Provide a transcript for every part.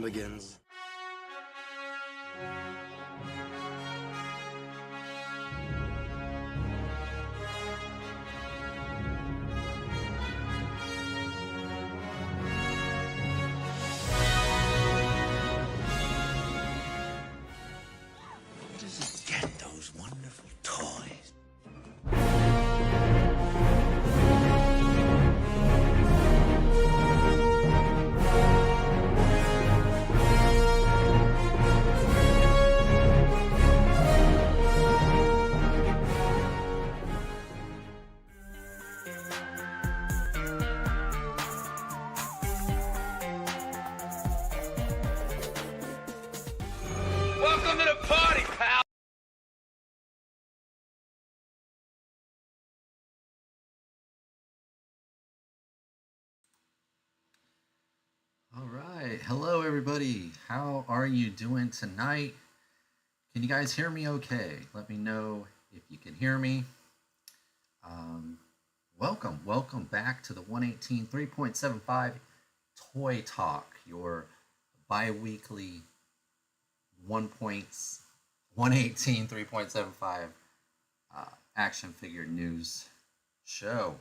fun begins. Just get those wonderful toys. Welcome to the party, pal! All right. Hello, everybody. How are you doing tonight? Can you guys hear me okay? Let me know if you can hear me. Welcome back to the 118 3.75 Toy Talk, your bi-weekly 118 3.75 action figure news show.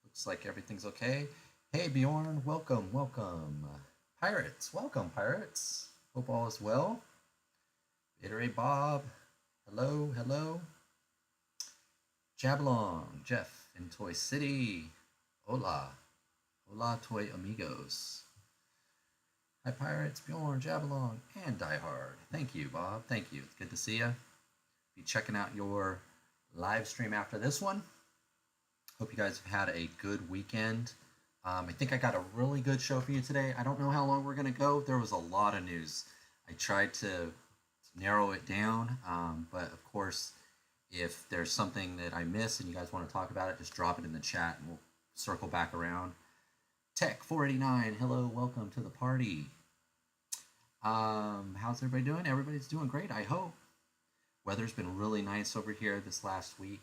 Looks like everything's okay. Hey Bjorn, welcome. Pirates, welcome Pirates. Hope all is well. Iterate Bob, hello. Jablon, Jeff in Toy City. Hola Toy Amigos. Hi Pirates, Bjorn, Jablon, and Die Hard. Thank you, Bob. Thank you. It's good to see you. Be checking out your live stream after this one. Hope you guys have had a good weekend. I think I got a really good show for you today. I don't know how long we're going to go. There was a lot of news. I tried to narrow it down, but of course, if there's something that I miss and you guys want to talk about it, just drop it in the chat and we'll circle back around. Tech 489, hello, welcome to the party. How's everybody doing? Everybody's doing great, I hope. Weather's been really nice over here this last week,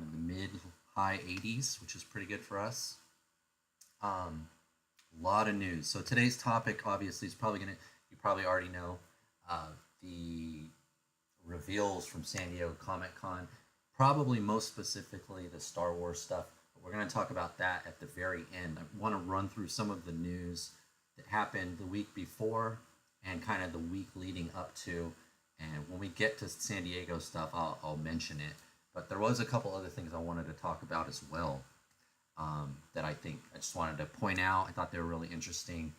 in the mid-high 80s, which is pretty good for us. A lot of news. So today's topic, obviously, is probably you probably already know, the reveals from San Diego Comic-Con, probably most specifically the Star Wars stuff. But we're going to talk about that at the very end. I want to run through some of the news that happened the week before and kind of the week leading up to. And when we get to San Diego stuff, I'll mention it. But there was a couple other things I wanted to talk about as well. That I think I just wanted to point out. I thought they were really interesting.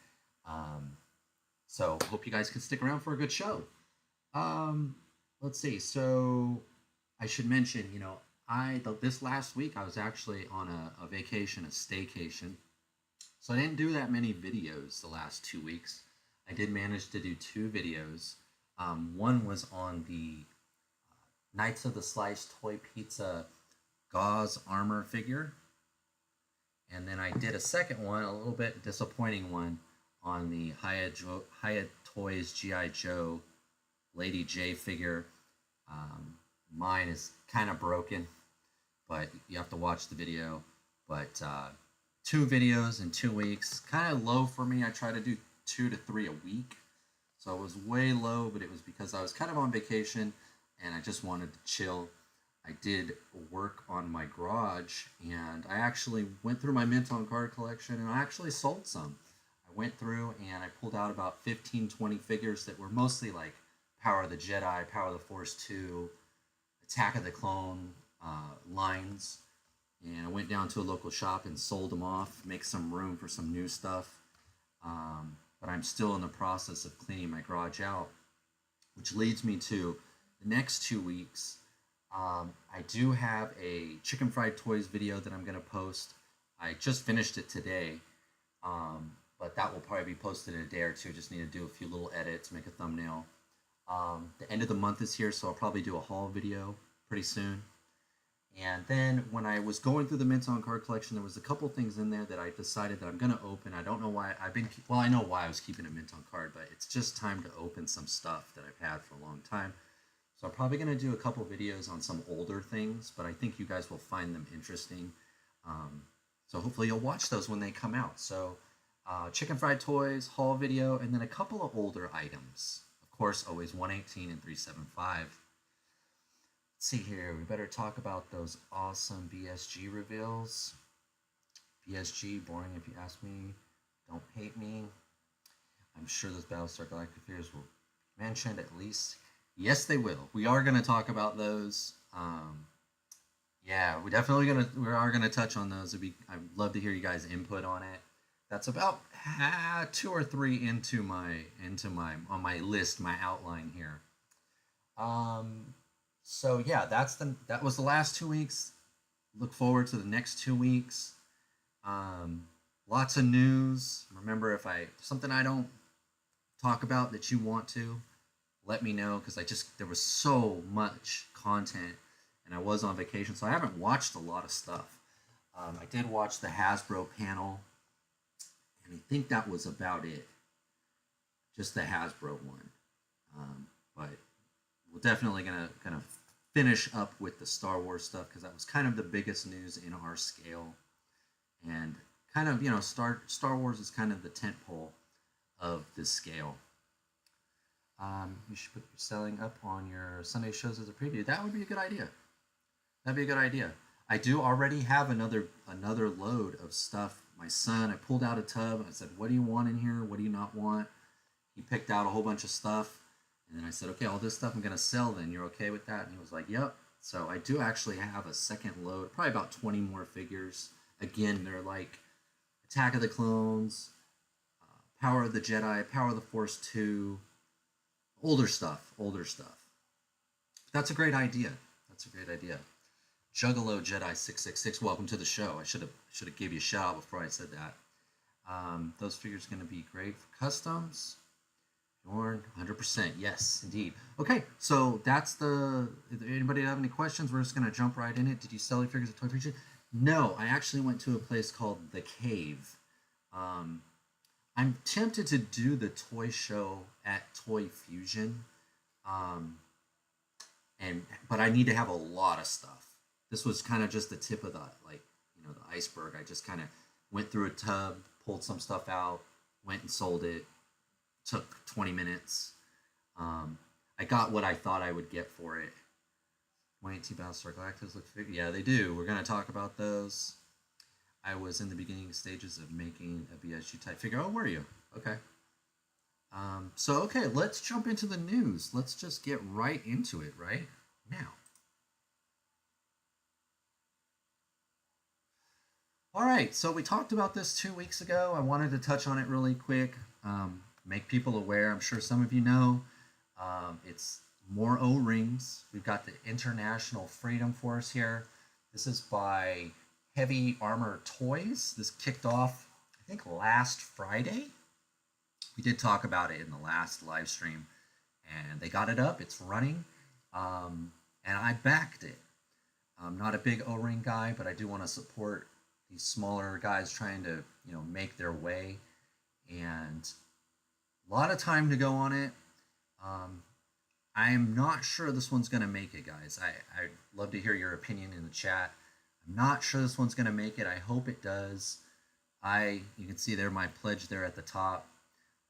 So hope you guys can stick around for a good show. Let's see. So I should mention, this last week I was actually on a vacation, a staycation. So I didn't do that many videos the last 2 weeks. I did manage to do 2 videos. One was on the Knights of the Sliced Toy Pizza gauze armor figure. And then I did a second one, a little bit disappointing one, on the Haya Toys G.I. Joe Lady J figure. Mine is kind of broken, but you have to watch the video. But 2 videos in 2 weeks, kind of low for me. I try to do 2 to 3 a week. So it was way low, but it was because I was kind of on vacation and I just wanted to chill. I did work on my garage, and I actually went through my mint on card collection, and I actually sold some. I went through and I pulled out about 15, 20 figures that were mostly like Power of the Jedi, Power of the Force 2, Attack of the Clone lines. And I went down to a local shop and sold them off, make some room for some new stuff. But I'm still in the process of cleaning my garage out, which leads me to the next 2 weeks. I do have a Chicken Fried Toys video that I'm going to post. I just finished it today, but that will probably be posted in a day or two. Just need to do a few little edits, make a thumbnail. The end of the month is here, so I'll probably do a haul video pretty soon. And then when I was going through the Mint on Card collection, there was a couple things in there that I decided that I'm going to open. I don't know why. I know why I was keeping a Mint on Card, but it's just time to open some stuff that I've had for a long time. So I'm probably going to do a couple videos on some older things, but I think you guys will find them interesting. So hopefully you'll watch those when they come out. So chicken fried toys, haul video, and then a couple of older items. Of course, always 118 and 375. Let's see here. We better talk about those awesome BSG reveals. BSG, boring if you ask me. Don't hate me. I'm sure those Battlestar Galactica figures will be mentioned at least. Yes, they will. We are going to talk about those. Yeah, we are gonna touch on those. I'd love to hear you guys' input on it. That's about 2 or 3 into my on my list, my outline here. So yeah, that was the last 2 weeks. Look forward to the next 2 weeks. Lots of news. Remember, if something I don't talk about that you want to, let me know, because there was so much content and I was on vacation, so I haven't watched a lot of stuff. I did watch the Hasbro panel, and I think that was about it. Just the Hasbro one. But we're definitely gonna finish up with the Star Wars stuff, because that was kind of the biggest news in our scale, and kind of, Star Wars is kind of the tentpole of this scale. You should put your selling up on your Sunday shows as a preview. That would be a good idea. That'd be a good idea. I do already have another load of stuff. My son, I pulled out a tub. I said, "What do you want in here? What do you not want?" He picked out a whole bunch of stuff, and then I said, "Okay, all this stuff I'm gonna sell. Then you're okay with that?" And he was like, "Yep." So I do actually have a second load, probably about 20 more figures. Again, they're like Attack of the Clones, Power of the Jedi, Power of the Force 2, older stuff. That's a great idea. Juggalo Jedi 666, welcome to the show. I should have gave you a shout out before I said that. Those figures are going to be great for customs. Jorn, 100%. Yes, indeed. Okay, so that's anybody have any questions? We're just going to jump right in it. Did you sell your figures at Toy Fusion? No, I actually went to a place called The Cave. I'm tempted to do the toy show at Toy Fusion. But I need to have a lot of stuff. This was kind of just the tip of the iceberg. I just kind of went through a tub, pulled some stuff out, went and sold it. Took 20 minutes. I got what I thought I would get for it. 118 Battlestar Galactica look figure. Yeah, they do. We're gonna talk about those. I was in the beginning stages of making a BSG type figure. Oh, were you? Okay. Okay, let's jump into the news. Let's just get right into it right now. All right, so we talked about this 2 weeks ago. I wanted to touch on it really quick, make people aware. I'm sure some of you know. It's more O-rings. We've got the International Freedom Force here. This is by Heavy Armor Toys. This kicked off, I think, last Friday. We did talk about it in the last live stream, and they got it up. It's running, and I backed it. I'm not a big O-ring guy, but I do want to support these smaller guys trying to, make their way, and a lot of time to go on it. I'm not sure this one's going to make it, guys. I'd love to hear your opinion in the chat. I'm not sure this one's going to make it. I hope it does. You can see there my pledge there at the top.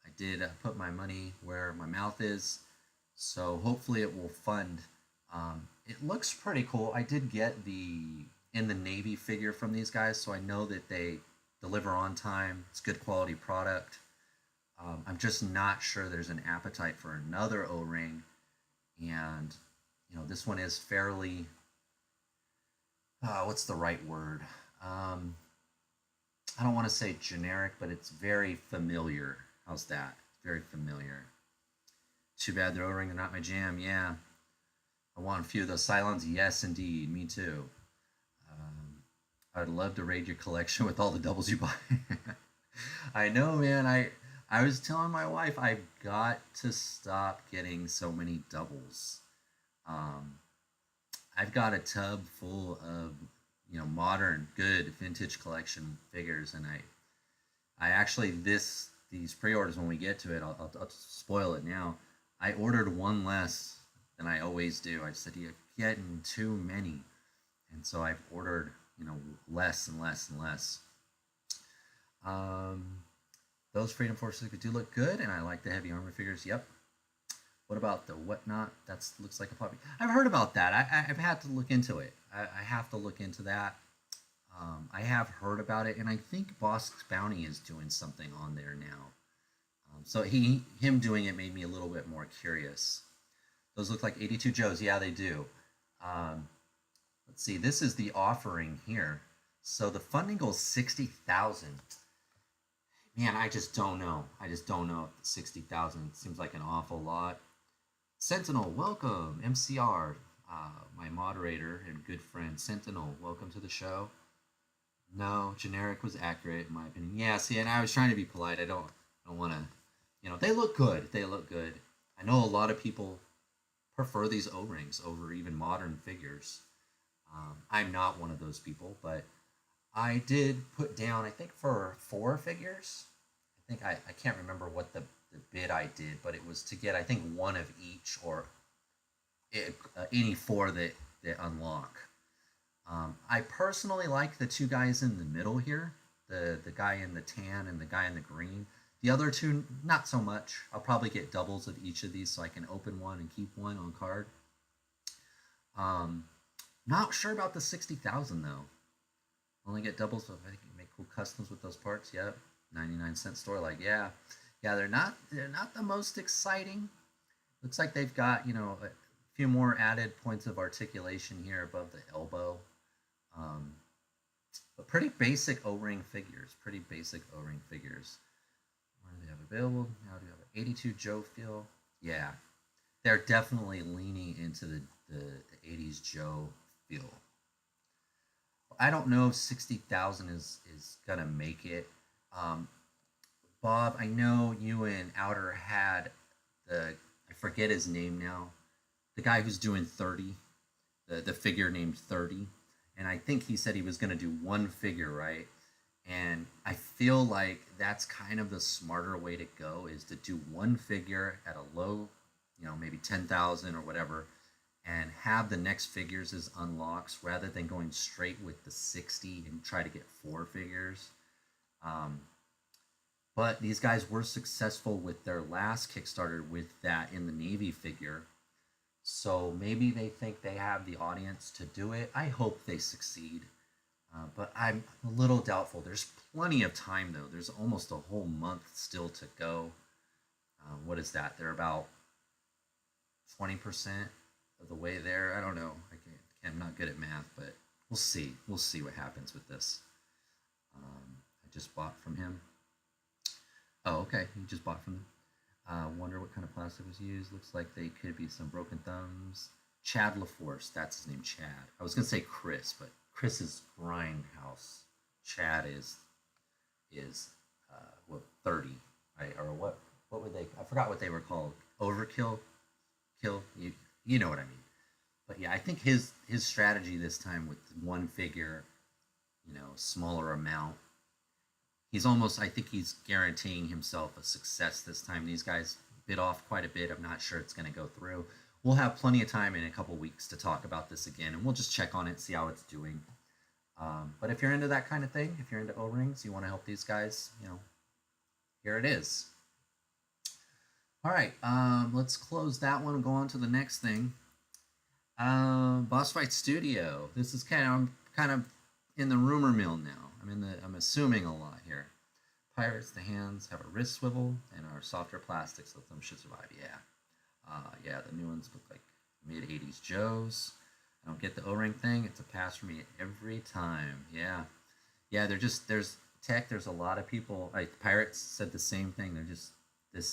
I did put my money where my mouth is, so hopefully it will fund. It looks pretty cool. I did get the In the Navy figure from these guys, so I know that they deliver on time. It's good quality product. I'm just not sure there's an appetite for another O-ring, and this one is fairly, what's the right word? I don't want to say generic, but it's very familiar. How's that? Very familiar. Too bad the O-ring are not my jam. Yeah, I want a few of those Sylons. Yes, indeed. Me too. I'd love to raid your collection with all the doubles you buy. I know, man. I was telling my wife I've got to stop getting so many doubles. I've got a tub full of modern, good vintage collection figures, and I actually these pre-orders, when we get to it, I'll spoil it now. I ordered one less than I always do. I said, "You're getting too many," and so I've ordered less and less and less. Those Freedom Force do look good, and I like the heavy armor figures. Yep. What about the Whatnot? That looks like a puppy. I've heard about that. I've had to look into it. I have to look into that. I have heard about it, and I think Boss Bounty is doing something on there now. So him doing it made me a little bit more curious. Those look like 82 Joes. Yeah, they do. Let's see. This is the offering here. So the funding goes 60,000. Man, I just don't know. I just don't know if 60,000 seems like an awful lot. Sentinel, welcome. MCR, my moderator and good friend. Sentinel, welcome to the show. No, generic was accurate in my opinion. Yeah, see, and I was trying to be polite. I don't want to, they look good. They look good. I know a lot of people prefer these O-rings over even modern figures. I'm not one of those people, but I did put down, I think, for 4 figures. I think I can't remember what the bid I did, but it was to get, I think, 1 of each, or any 4 that unlock. I personally like the 2 guys in the middle here, the guy in the tan and the guy in the green. The other 2, not so much. I'll probably get doubles of each of these so I can open 1 and keep 1 on card. Not sure about the 60,000 though. Only get doubles, so I think you can make cool customs with those parts. Yep, 99-cent store. Like, yeah, they're not the most exciting. Looks like they've got a few more added points of articulation here above the elbow. But pretty basic O-ring figures. Pretty basic O-ring figures. What do they have available? Now do you have an 82 Joe feel? Yeah, they're definitely leaning into the 80s Joe feel. I don't know if 60,000 is gonna make it. Bob, I know you and Outer had I forget his name now, the guy who's doing 30, the figure named 30, and I think he said he was gonna do 1 figure, right? And I feel like that's kind of the smarter way to go, is to do 1 figure at a low, maybe 10,000 or whatever, and have the next figures as unlocks rather than going straight with the 60 and try to get 4 figures. But these guys were successful with their last Kickstarter with that in the Navy figure. So maybe they think they have the audience to do it. I hope they succeed. But I'm a little doubtful. There's plenty of time, though. There's almost a whole month still to go. What is that? They're about 20% of the way there. I don't know. I'm not good at math, but we'll see. We'll see what happens with this. I just bought from him. Oh, okay. You just bought from them. Wonder what kind of plastic was used. Looks like they could be some broken thumbs. Chad LaForce. That's his name, Chad. I was going to say Chris, but Chris is Grindhouse. Chad is 30, right? Or what would they? I forgot what they were called. Overkill, kill. You know what I mean. But yeah, I think his strategy this time with 1 figure, smaller amount. He's almost, I think he's guaranteeing himself a success this time. These guys bit off quite a bit. I'm not sure it's going to go through. We'll have plenty of time in a couple weeks to talk about this again, and we'll just check on it, see how it's doing. But if you're into that kind of thing, if you're into O-rings, you want to help these guys, here it is. All right, let's close that one and go on to the next thing. Boss Fight Studio. This is I'm kind of in the rumor mill now. I'm assuming a lot here. Pirates, the hands have a wrist swivel and are softer plastics, so them should survive. Yeah, the new ones look like mid-80s Joes. I don't get the O-ring thing. It's a pass for me every time. Yeah, there's tech. There's a lot of people. Pirates said the same thing. They're just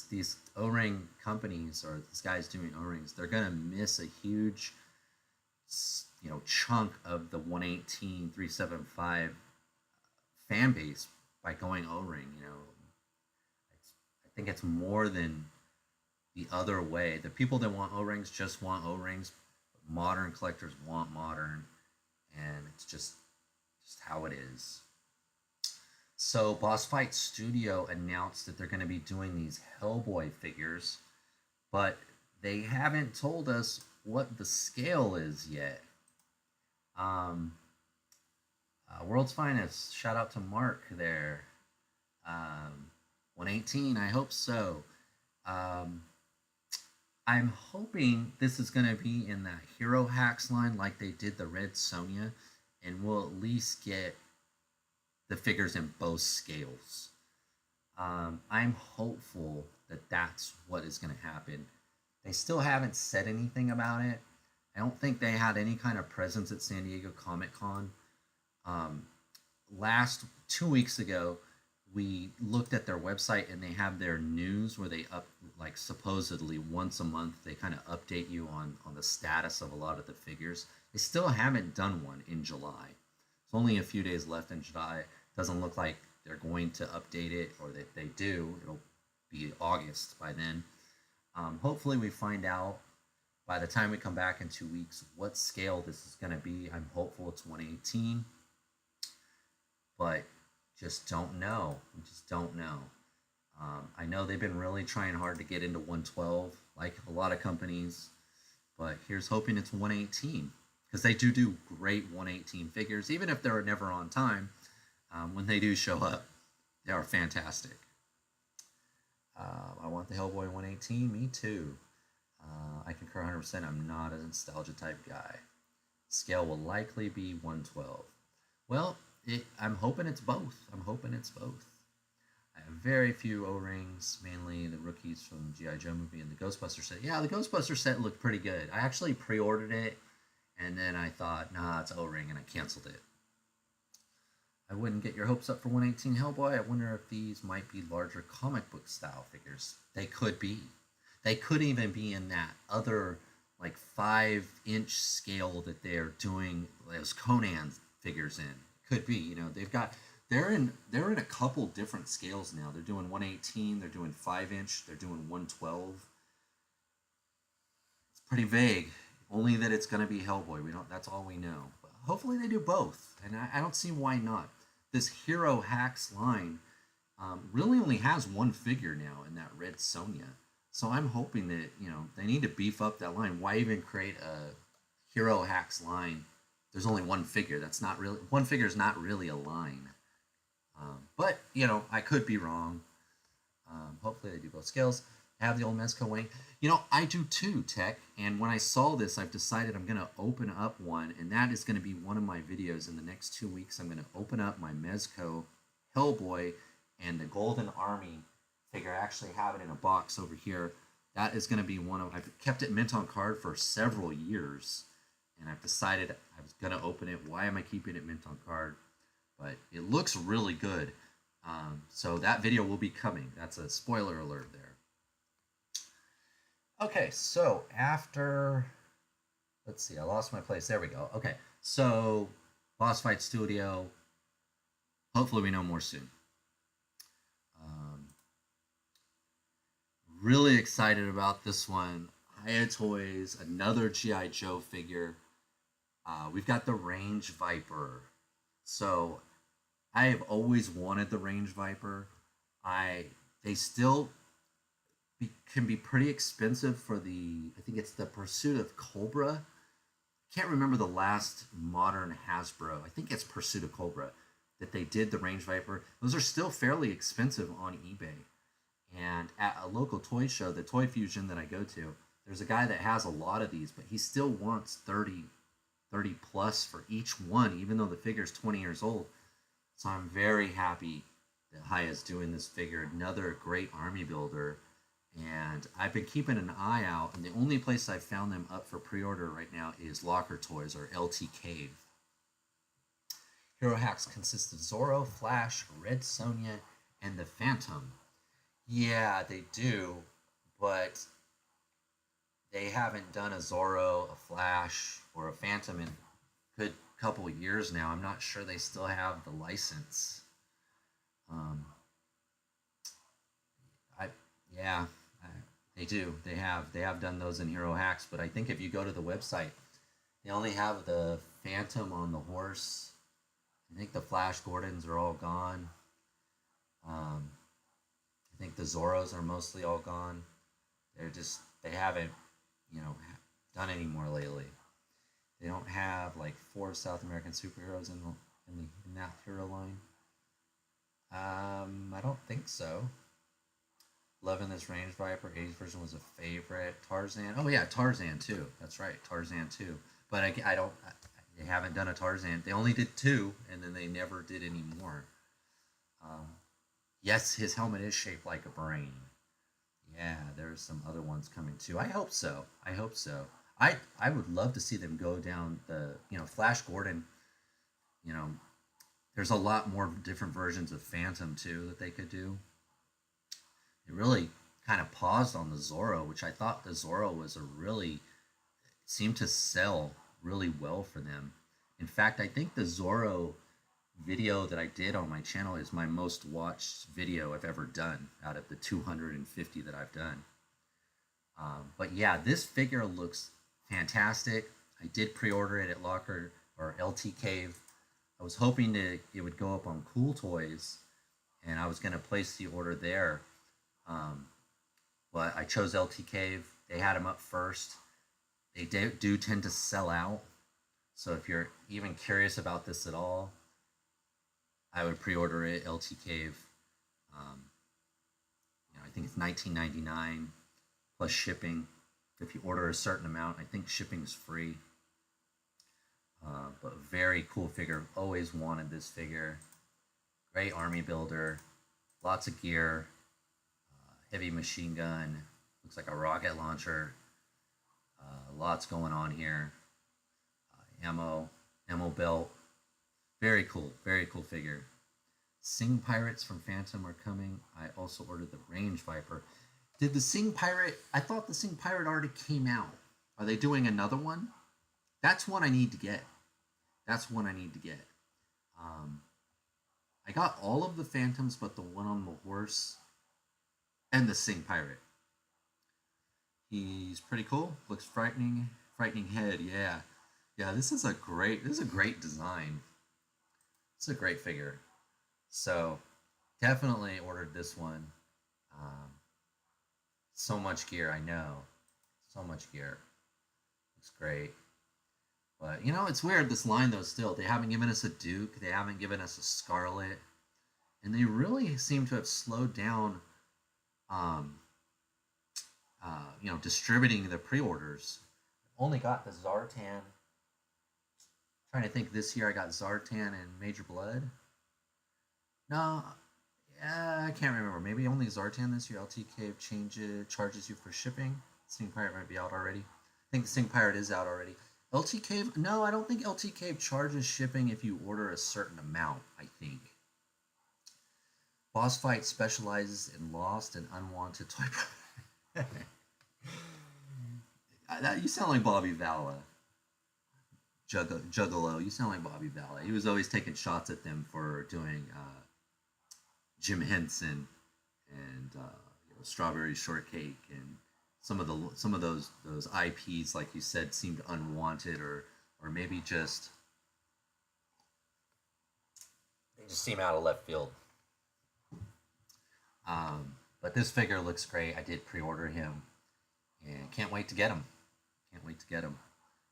these O-ring companies, or these guys doing O-rings. They're gonna miss a huge, chunk of the 118 375 fan base by going O-ring. I think it's more than the other way. The people that want O-rings just want O-rings. Modern collectors want modern, and it's just how it is. So Boss Fight Studio announced that they're going to be doing these Hellboy figures, but they haven't told us what the scale is yet. World's Finest, shout out to Mark there. 118. I hope so. Um, I'm hoping this is going to be in that Hero Hacks line like they did the Red Sonya, and we'll at least get the figures in both scales. I'm hopeful that that's what is going to happen. They still haven't said anything about it. I don't think they had any kind of presence at San Diego Comic Con. Um, last 2 weeks ago, we looked at their website and they have their news where they up like supposedly once a month they kind of update you on the status of a lot of the figures. They still haven't done one in July. It's only a few days left in July. Doesn't look like they're going to update it, or that they do. It'll be August by then. Hopefully, we find out by the time we come back in 2 weeks what scale this is going to be. I'm hopeful it's 118, but just don't know. We just don't know. I know they've been really trying hard to get into 112, like a lot of companies, but here's hoping it's 118 because they do great 118 figures, even if they're never on time. When they do show up, they are fantastic. I want the Hellboy 118. Me too. I concur 100%. I'm not a nostalgia type guy. Scale will likely be 112. Well, I'm hoping it's both. I'm hoping it's both. I have very few O-rings, mainly the rookies from G.I. Joe movie and the Ghostbuster set. Yeah, the Ghostbuster set looked pretty good. I actually pre-ordered it, and then I thought, nah, it's O-ring, and I canceled it. I wouldn't get your hopes up for 118 Hellboy. I wonder if these might be larger comic book style figures. They could be. They could even be in that other like 5-inch scale that they're doing those Conan figures in. Could be. You know, they're in a couple different scales now. They're doing 118. They're doing 5-inch. They're doing 112. It's pretty vague. Only that it's going to be Hellboy. We don't. That's all we know. But hopefully they do both, and I don't see why not. This Hero Hacks line really only has one figure now in that Red Sonya. So I'm hoping that, they need to beef up that line. Why even create a Hero Hacks line? There's only one figure. One figure is not really a line. But, I could be wrong. Hopefully they do both scales. I have the old Mezco wing. I do too, Tech. And when I saw this, I've decided I'm going to open up one. And that is going to be one of my videos in the next 2 weeks. I'm going to open up my Mezco Hellboy and the Golden Army figure. I actually have it in a box over here. That is going to be I've kept it mint on card for several years. And I've decided I was going to open it. Why am I keeping it mint on card? But it looks really good. So that video will be coming. That's a spoiler alert there. Okay, so after, let's see, I lost my place. There we go. Okay, so Boss Fight Studio. Hopefully we know more soon. Really excited about this one. Haya Toys, another G.I. Joe figure. We've got the Range Viper. So I have always wanted the Range Viper. They still can be pretty expensive for I think it's the Pursuit of Cobra. Can't remember the last modern Hasbro. I think it's Pursuit of Cobra that they did the Range Viper. Those are still fairly expensive on eBay. And at a local toy show, the Toy Fusion that I go to, there's a guy that has a lot of these, but he still wants 30 plus for each one, even though the figure is 20 years old. So I'm very happy that Haya's doing this figure. Another great army builder. And I've been keeping an eye out, and the only place I've found them up for pre-order right now is Locker Toys or LT Cave. Hero Hacks consists of Zorro, Flash, Red Sonya, and the Phantom. Yeah, they do, but they haven't done a Zorro, a Flash, or a Phantom in a good couple of years now. I'm not sure they still have the license. They do. They have done those in Hero Hacks, but I think if you go to the website, they only have the Phantom on the horse. I think the Flash Gordons are all gone. I think the Zorros are mostly all gone. They haven't, done any more lately. They don't have like 4 South American superheroes in that hero line. I don't think so. Loving this Range Viper. 80s version was a favorite. Tarzan. Oh yeah, Tarzan too. That's right, Tarzan too. But I don't. They haven't done a Tarzan. They only did two, and then they never did any more. Um, yes, his helmet is shaped like a brain. Yeah, there's some other ones coming too. I hope so. I hope so. I would love to see them go down the Flash Gordon. You know, there's a lot more different versions of Phantom too that they could do. It really kind of paused on the Zorro, which I thought the Zorro was a really seemed to sell really well for them. In fact, I think the Zorro video that I did on my channel is my most watched video I've ever done out of the 250 that I've done. But yeah, this figure looks fantastic. I did pre-order it at Locker or LT Cave. I was hoping that it would go up on Cool Toys, and I was going to place the order there. But I chose LT Cave. They had them up first. They do tend to sell out. So if you're even curious about this at all, I would pre-order it LT Cave. I think it's $19.99 plus shipping. If you order a certain amount, I think shipping is free. But very cool figure. Always wanted this figure. Great army builder. Lots of gear. Heavy machine gun. Looks like a rocket launcher. Lots going on here. Ammo belt. Very cool figure. Sing Pirates from Phantom are coming. I also ordered the Range Viper. Did the Sing Pirate, I thought the Sing Pirate already came out. Are they doing another one? That's one I need to get. I got all of the Phantoms but the one on the horse and the Sing Pirate. He's pretty cool. Looks frightening. Frightening head, yeah. Yeah, this is a great design. It's a great figure. So definitely ordered this one. So much gear, I know. So much gear. Looks great. But it's weird, this line though. Still, they haven't given us a Duke. They haven't given us a Scarlet. And they really seem to have slowed down distributing the pre-orders. Only got the Zartan. Trying to think, this year I got Zartan and Major Blood. No, yeah, I can't remember. Maybe only Zartan this year. LT Cave charges you for shipping. Sing Pirate might be out already. I think the Sing Pirate is out already. LT Cave, no, I don't think LT Cave charges shipping if you order a certain amount, I think. Boss Fight specializes in lost and unwanted toy. You sound like Bobby Vala. Juggalo. You sound like Bobby Vala. He was always taking shots at them for doing Jim Henson and Strawberry Shortcake, and some of those IPs, like you said, seemed unwanted, or maybe just they just seem out of left field. But this figure looks great. I did pre-order him, and can't wait to get him.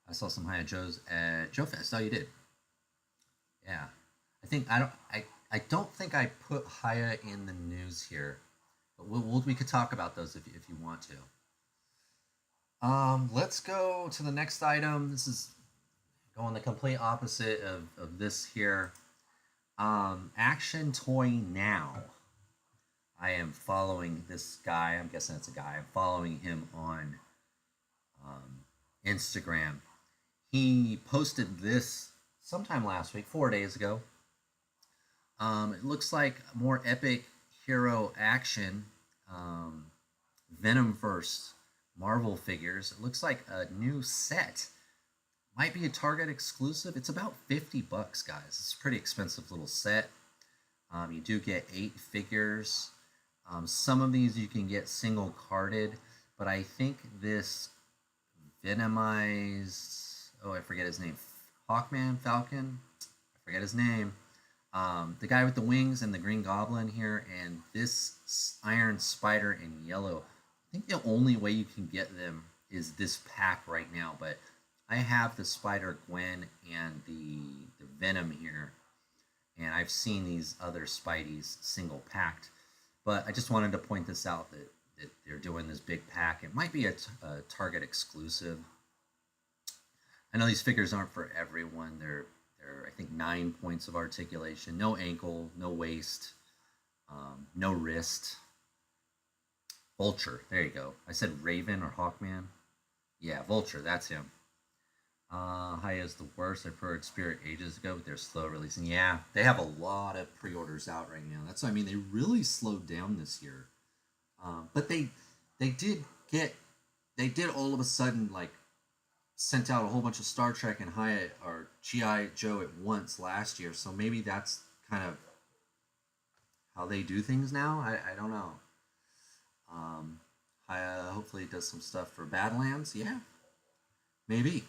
I saw some Haya Joes at Joe Fest. Oh, you did? Yeah. I don't think I put Haya in the news here, but we could talk about those if you want to. Let's go to the next item. This is going the complete opposite of this here. Action Toy Now. I am following this guy. I'm guessing it's a guy. I'm following him on Instagram. He posted this sometime last week, 4 days ago. It looks like more epic hero action. Venomverse Marvel figures. It looks like a new set. Might be a Target exclusive. It's about $50, guys. It's a pretty expensive little set. You do get 8 figures. Some of these you can get single carded, but I think this Venomized, I forget his name, Falcon, I forget his name. The guy with the wings and the Green Goblin here, and this Iron Spider in yellow. I think the only way you can get them is this pack right now, but I have the Spider-Gwen and the Venom here, and I've seen these other Spideys single packed. But I just wanted to point this out, that they're doing this big pack. It might be a Target exclusive. I know these figures aren't for everyone. They're I think 9 points of articulation, no ankle, no waist, no wrist. Vulture, there you go. I said Raven or Hawkman. Yeah, Vulture, that's him. Haya's the worst. I preferred Spirit ages ago, but they're slow releasing. Yeah, they have a lot of pre-orders out right now. That's what I mean. They really slowed down this year. But they did get they did all of a sudden like sent out a whole bunch of Star Trek and Haya or GI Joe at once last year. So maybe that's kind of how they do things now. I don't know. Haya hopefully does some stuff for Badlands. Yeah, maybe.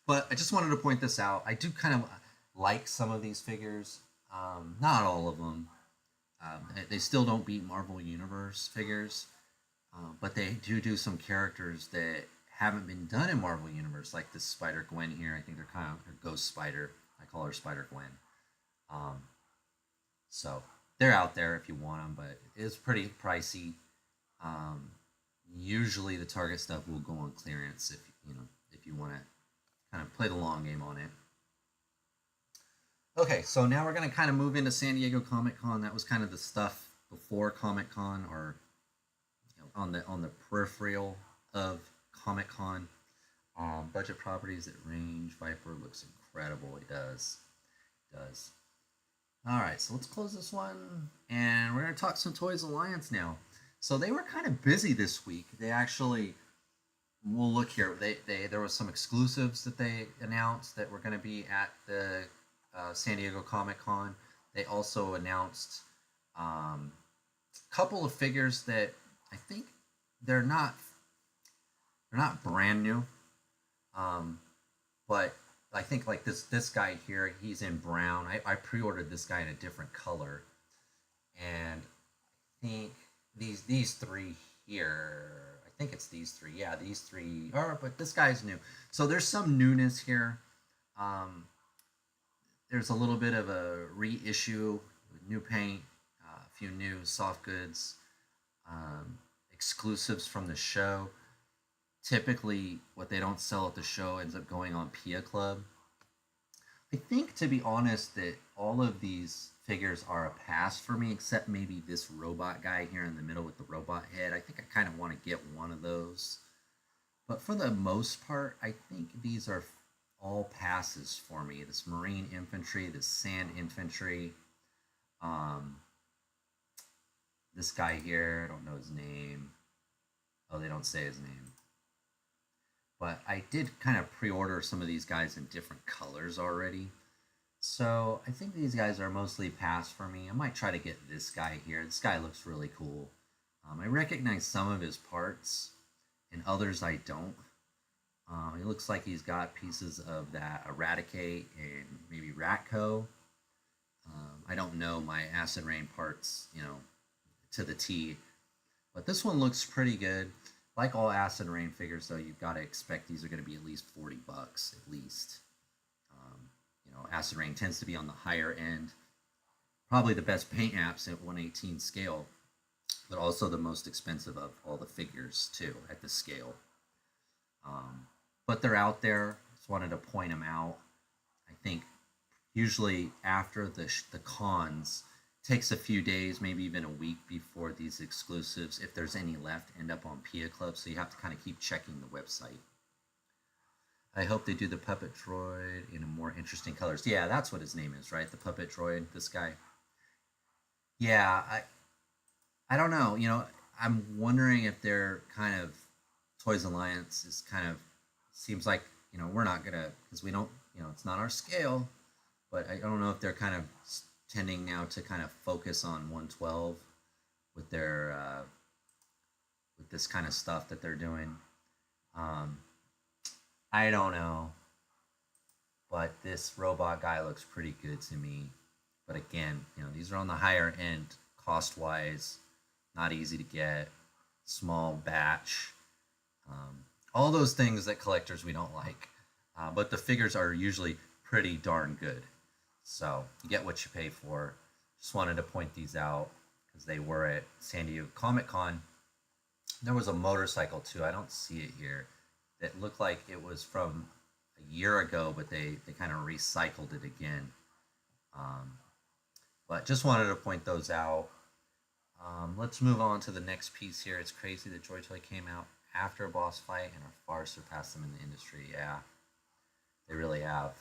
But I just wanted to point this out. I do kind of like some of these figures. Not all of them. They still don't beat Marvel Universe figures, but they do some characters that haven't been done in Marvel Universe, like this Spider Gwen here. I think they're kind of a Ghost Spider. I call her Spider Gwen. So they're out there if you want them, but it's pretty pricey. Usually the Target stuff will go on clearance if you want to kind of play the long game on it. Okay, so now we're going to kind of move into San Diego Comic-Con. That was kind of the stuff before Comic-Con, or on the peripheral of Comic-Con. Budget properties that range. Viper looks incredible. It does. It does. All right, so let's close this one, and we're going to talk some Toys Alliance now. So they were kind of busy this week. They actually, we'll look here. There was some exclusives that they announced that were going to be at the San Diego Comic-Con. They also announced a couple of figures that I think they're not brand new, but I think like this guy here, he's in brown. I pre-ordered this guy in a different color, and I think these three here, I think it's these three. Yeah, these three are, but this guy's new. So there's some newness here. There's a little bit of a reissue with new paint, a few new soft goods, exclusives from the show. Typically, what they don't sell at the show ends up going on Pia Club. I think, to be honest, that all of these figures are a pass for me, except maybe this robot guy here in the middle with the robot head. I think I kind of want to get one of those. But for the most part, I think these are all passes for me. This Marine Infantry, this Sand Infantry, this guy here, I don't know his name. Oh, they don't say his name. But I did kind of pre-order some of these guys in different colors already. So I think these guys are mostly pass for me. I might try to get this guy here. This guy looks really cool. I recognize some of his parts, and others I don't. It looks like he's got pieces of that Eradicate and maybe Ratco. I don't know my Acid Rain parts, to the T. But this one looks pretty good. Like all Acid Rain figures, though, you've got to expect these are going to be at least $40 at least. Acid Rain tends to be on the higher end. Probably the best paint apps at 1/18 scale, but also the most expensive of all the figures, too, at the scale. But they're out there. Just wanted to point them out. I think usually after the cons, takes a few days, maybe even a week before these exclusives, if there's any left, end up on Pia Club. So you have to kind of keep checking the website. I hope they do the Puppet Droid in a more interesting colors. Yeah, that's what his name is, right? The Puppet Droid, this guy. Yeah, I don't know. I'm wondering if they're kind of Toys Alliance is kind of seems like we're not gonna, because we don't, it's not our scale. But I don't know if they're kind of tending now to kind of focus on 112 with their with this kind of stuff that they're doing. I don't know, but this robot guy looks pretty good to me. But again, these are on the higher end cost wise, not easy to get, small batch, all those things that collectors we don't like. But the figures are usually pretty darn good. So you get what you pay for. Just wanted to point these out because they were at San Diego Comic-Con. There was a motorcycle too. I don't see it here. That looked like it was from a year ago, but they kind of recycled it again. Um, but just wanted to point those out. Let's move on to the next piece here. It's crazy that Joy Toy came out after a boss fight and are far surpassed them in the industry. Yeah, they really have.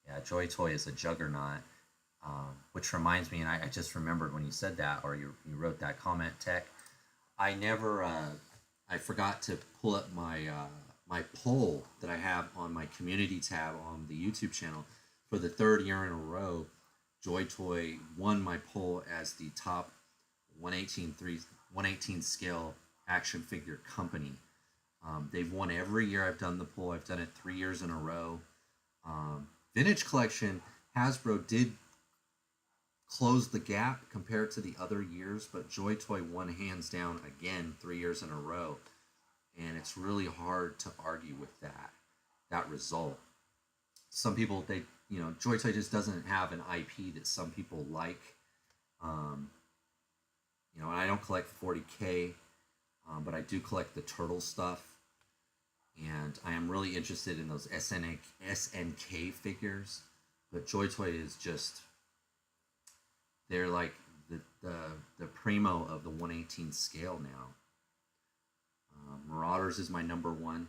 Yeah, Joy Toy is a juggernaut. Which reminds me, and I just remembered when you said that, or you wrote that comment, Tech. I never, I forgot to pull up my poll that I have on my community tab on the YouTube channel for the third year in a row. Joy Toy won my poll as the top 118 scale action figure company. They've won every year I've done the poll. I've done it 3 years in a row. Vintage Collection, Hasbro did close the gap compared to the other years, but Joy Toy won hands down again 3 years in a row. And it's really hard to argue with that result. Some people, Joy Toy just doesn't have an IP that some people like. And I don't collect 40K, but I do collect the turtle stuff. And I am really interested in those SNK figures. But Joy Toy is just, they're like the primo of the 118 scale now. Marauders is my number one.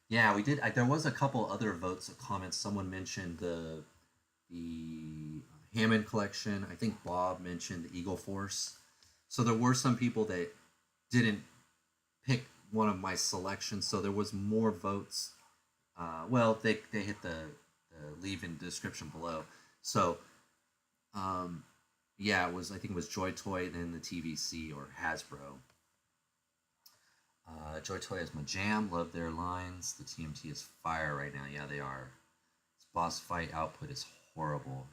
Yeah, we did. There was a couple other votes, comments. Someone mentioned the Hammond collection. I think Bob mentioned the Eagle Force. So there were some people that didn't pick one of my selections. So there was more votes. Well, they hit the leave in the description below. So yeah, I think it was Joy Toy, then the TVC or Hasbro. Joy Toy is my jam. Love their lines. The TMT is fire right now. Yeah, they are. This boss fight output is horrible.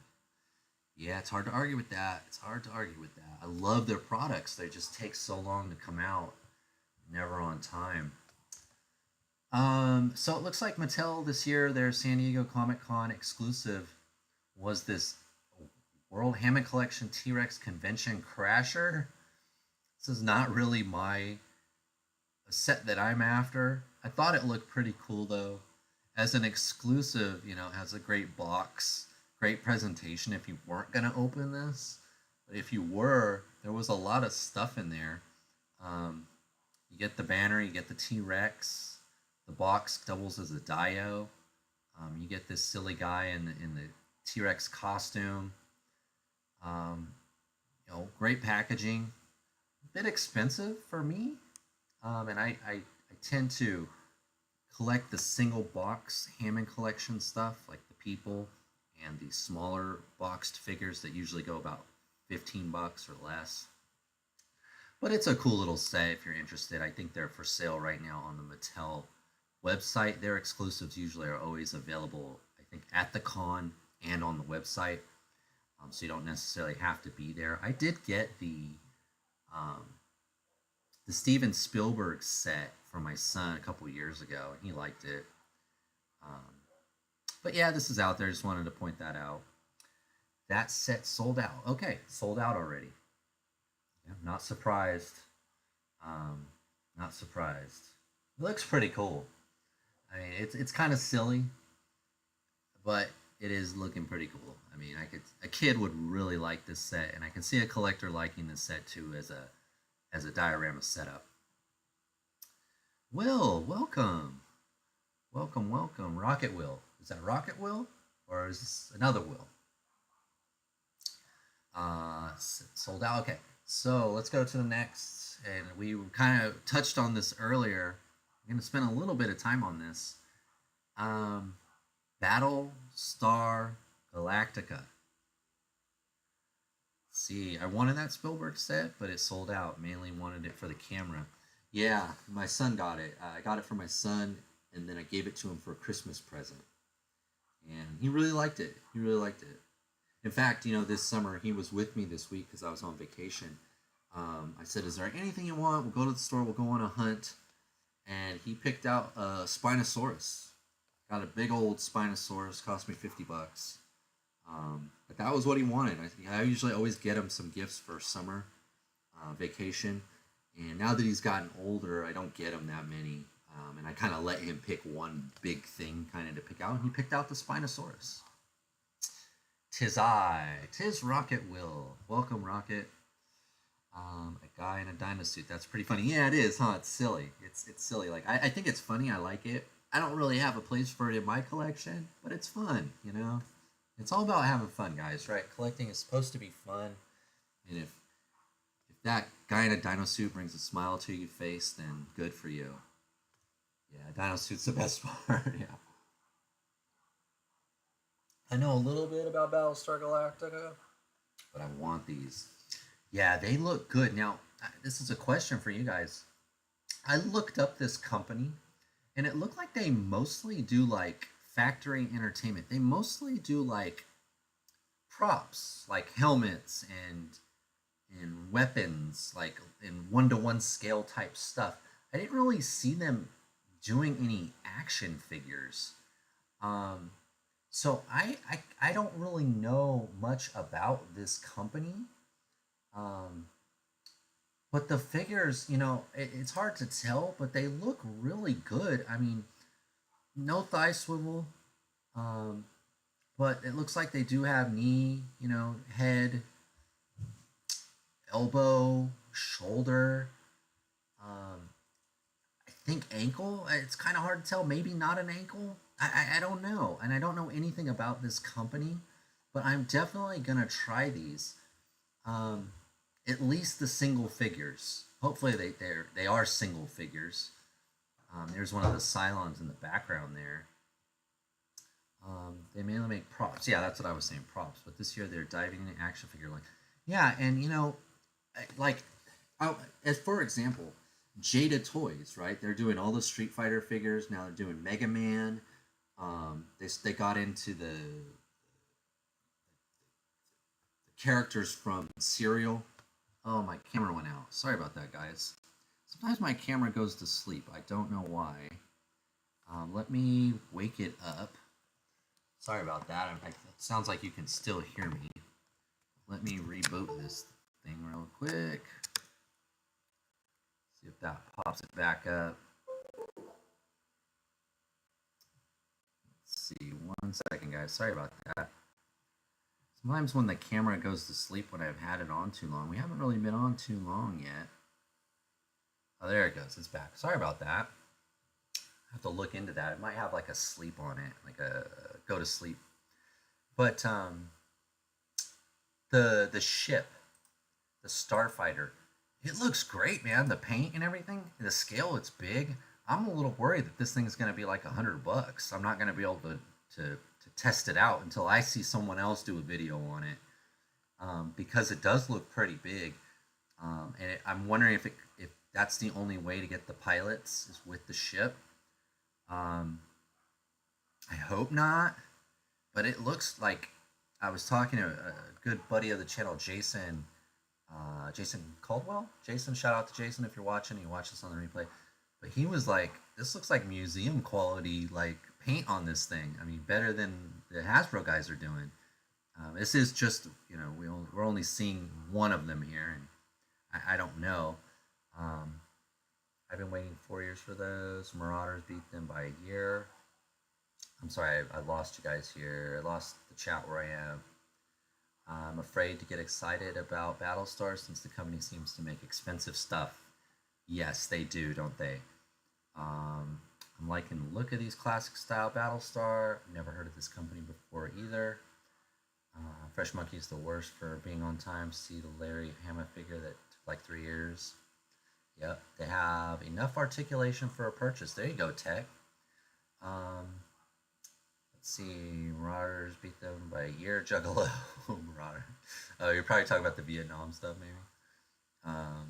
Yeah, it's hard to argue with that. I love their products. They just take so long to come out. Never on time. So it looks like Mattel this year, their San Diego Comic Con exclusive was this World Hammond Collection T-Rex Convention Crasher. This is not really my set that I'm after. I thought it looked pretty cool though. As an exclusive, it has a great box, great presentation if you weren't going to open this. But if you were, there was a lot of stuff in there. You get the banner, you get the T-Rex. The box doubles as a Dio. You get this silly guy in the T-Rex costume. Great packaging. A bit expensive for me. And I tend to collect the single box Hammond collection stuff, like the people and the smaller boxed figures that usually go about $15 or less. But it's a cool little set if you're interested. I think they're for sale right now on the Mattel website. Their exclusives usually are always available, I think, at the con and on the website. So you don't necessarily have to be there. I did get the Steven Spielberg set for my son a couple years ago, and he liked it. But yeah, this is out there. Just wanted to point that out. That set sold out. Okay, sold out already. Yeah, not surprised. Not surprised. It looks pretty cool. I mean, it's kind of silly, but it is looking pretty cool. I mean, a kid would really like this set, and I can see a collector liking this set too as a diorama setup. Will, welcome. Welcome. Rocket Will. Is that Rocket Will? Or is this another Will? Sold out. Okay, so let's go to the next. And we kind of touched on this earlier. I'm going to spend a little bit of time on this. Battlestar Galactica. See, I wanted that Spielberg set, but it sold out. Mainly wanted it for the camera. Yeah, my son got it. I got it for my son, and then I gave it to him for a Christmas present. And he really liked it. In fact, this summer, he was with me this week because I was on vacation. I said, is there anything you want? We'll go to the store. We'll go on a hunt. And he picked out a Spinosaurus. Got a big old Spinosaurus. Cost me $50. But that was what he wanted. I usually always get him some gifts for summer vacation. And now that he's gotten older, I don't get him that many. And I kind of let him pick one big thing kind of to pick out. And he picked out the Spinosaurus. Tis I. Tis Rocket Will. Welcome, Rocket. A guy in a dino suit. That's pretty funny. Yeah, it is, huh? It's silly. It's silly. Like I think it's funny. I like it. I don't really have a place for it in my collection, but it's fun, you know? It's all about having fun, guys, right? Collecting is supposed to be fun. And if that guy in a dino suit brings a smile to your face, then good for you. Yeah, dino suit's the best part, yeah. I know a little bit about Battlestar Galactica, but I want these. Yeah, they look good. Now, this is a question for you guys. I looked up this company, and it looked like they mostly do like factory entertainment. They mostly do like props, like helmets and weapons, like in 1-to-1 scale type stuff. I didn't really see them doing any action figures. Um, so I don't really know much about this company. Um, but the figures, it's hard to tell, but they look really good. I mean, no thigh swivel, um, but it looks like they do have knee, head, elbow, shoulder. Um, I think ankle. It's kind of hard to tell. Maybe not an ankle. I don't know, and I don't know anything about this company, but I'm definitely gonna try these. Um, at least the single figures. Hopefully they are single figures. There's one of the Cylons in the background there. They mainly make props. Yeah, that's what I was saying, props. But this year they're diving into action figure line. Yeah, and like, as for example, Haya Toys, right? They're doing all the Street Fighter figures now. They're doing Mega Man. They got into the characters from Serial. Oh, my camera went out. Sorry about that, guys. Sometimes my camera goes to sleep. I don't know why. Let me wake it up. Sorry about that. It sounds like you can still hear me. Let me reboot this thing real quick. See if that pops it back up. Let's see. 1 second, guys. Sorry about that. Sometimes when the camera goes to sleep when I've had it on too long. We haven't really been on too long yet. Oh, there it goes. It's back. Sorry about that. I have to look into that. It might have like a sleep on it, like a go to sleep. But the ship, the Starfighter, it looks great, man. The paint and everything, the scale, it's big. I'm a little worried that this thing is going to be like $100. I'm not going to be able to test it out until I see someone else do a video on it, because it does look pretty big. I'm wondering if that's the only way to get the pilots is with the ship. I hope not, but it looks like I was talking to a good buddy of the channel, Jason. Jason Caldwell. Jason, shout out to Jason if you're watching. You watch this on the replay. But he was like, "This looks like museum quality, like paint on this thing. I mean, better than the Hasbro guys are doing." This is just, we're only seeing one of them here, and I don't know. I've been waiting 4 years for those. Marauders beat them by a year. I'm sorry, I lost you guys here. I lost the chat where I am. I'm afraid to get excited about Battlestar since the company seems to make expensive stuff. Yes, they do, don't they? I'm liking the look of these classic style Battlestar. Never heard of this company before either. Fresh Monkey's the worst for being on time. See the Larry Hama figure that took like 3 years. Yep, they have enough articulation for a purchase. There you go, Tech. Let's see, Marauders beat them by a year. Juggalo, Marauder. Oh, you're probably talking about the Vietnam stuff, maybe.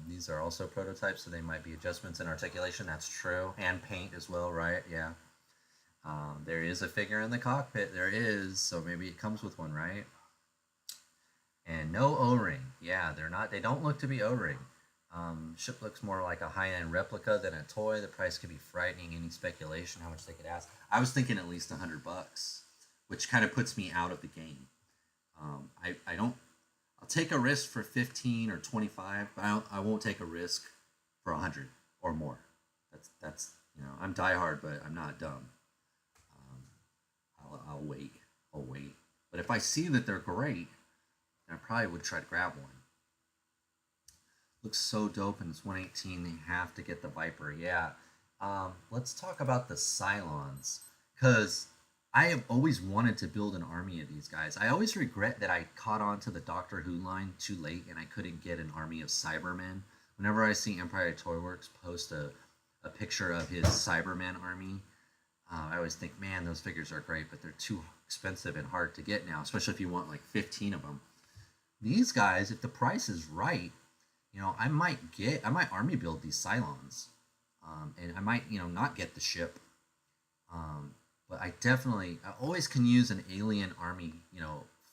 These are also prototypes, so they might be adjustments in articulation. That's true, and paint as well, right? Yeah. There is a figure in the cockpit. There is, so maybe it comes with one, right? And no O-ring. Yeah, they're not. They don't look to be O-ring. Ship looks more like a high-end replica than a toy. The price could be frightening. Any speculation how much they could ask? I was thinking at least $100, which kind of puts me out of the game. I don't. I'll take a risk for 15 or 25, but I won't take a risk for 100 or more. That's I'm diehard, but I'm not dumb. I'll wait. I'll wait. But if I see that they're great, I probably would try to grab one. Looks so dope, and it's 118. They have to get the Viper. Yeah. Let's talk about the Cylons, because I have always wanted to build an army of these guys. I always regret that I caught on to the Doctor Who line too late, and I couldn't get an army of Cybermen. Whenever I see Empire Toy Works post a picture of his Cyberman army, I always think, man, those figures are great, but they're too expensive and hard to get now, especially if you want like 15 of them. These guys, if the price is right, I might army build these Cylons, and I might, not get the ship, but I always can use an alien army,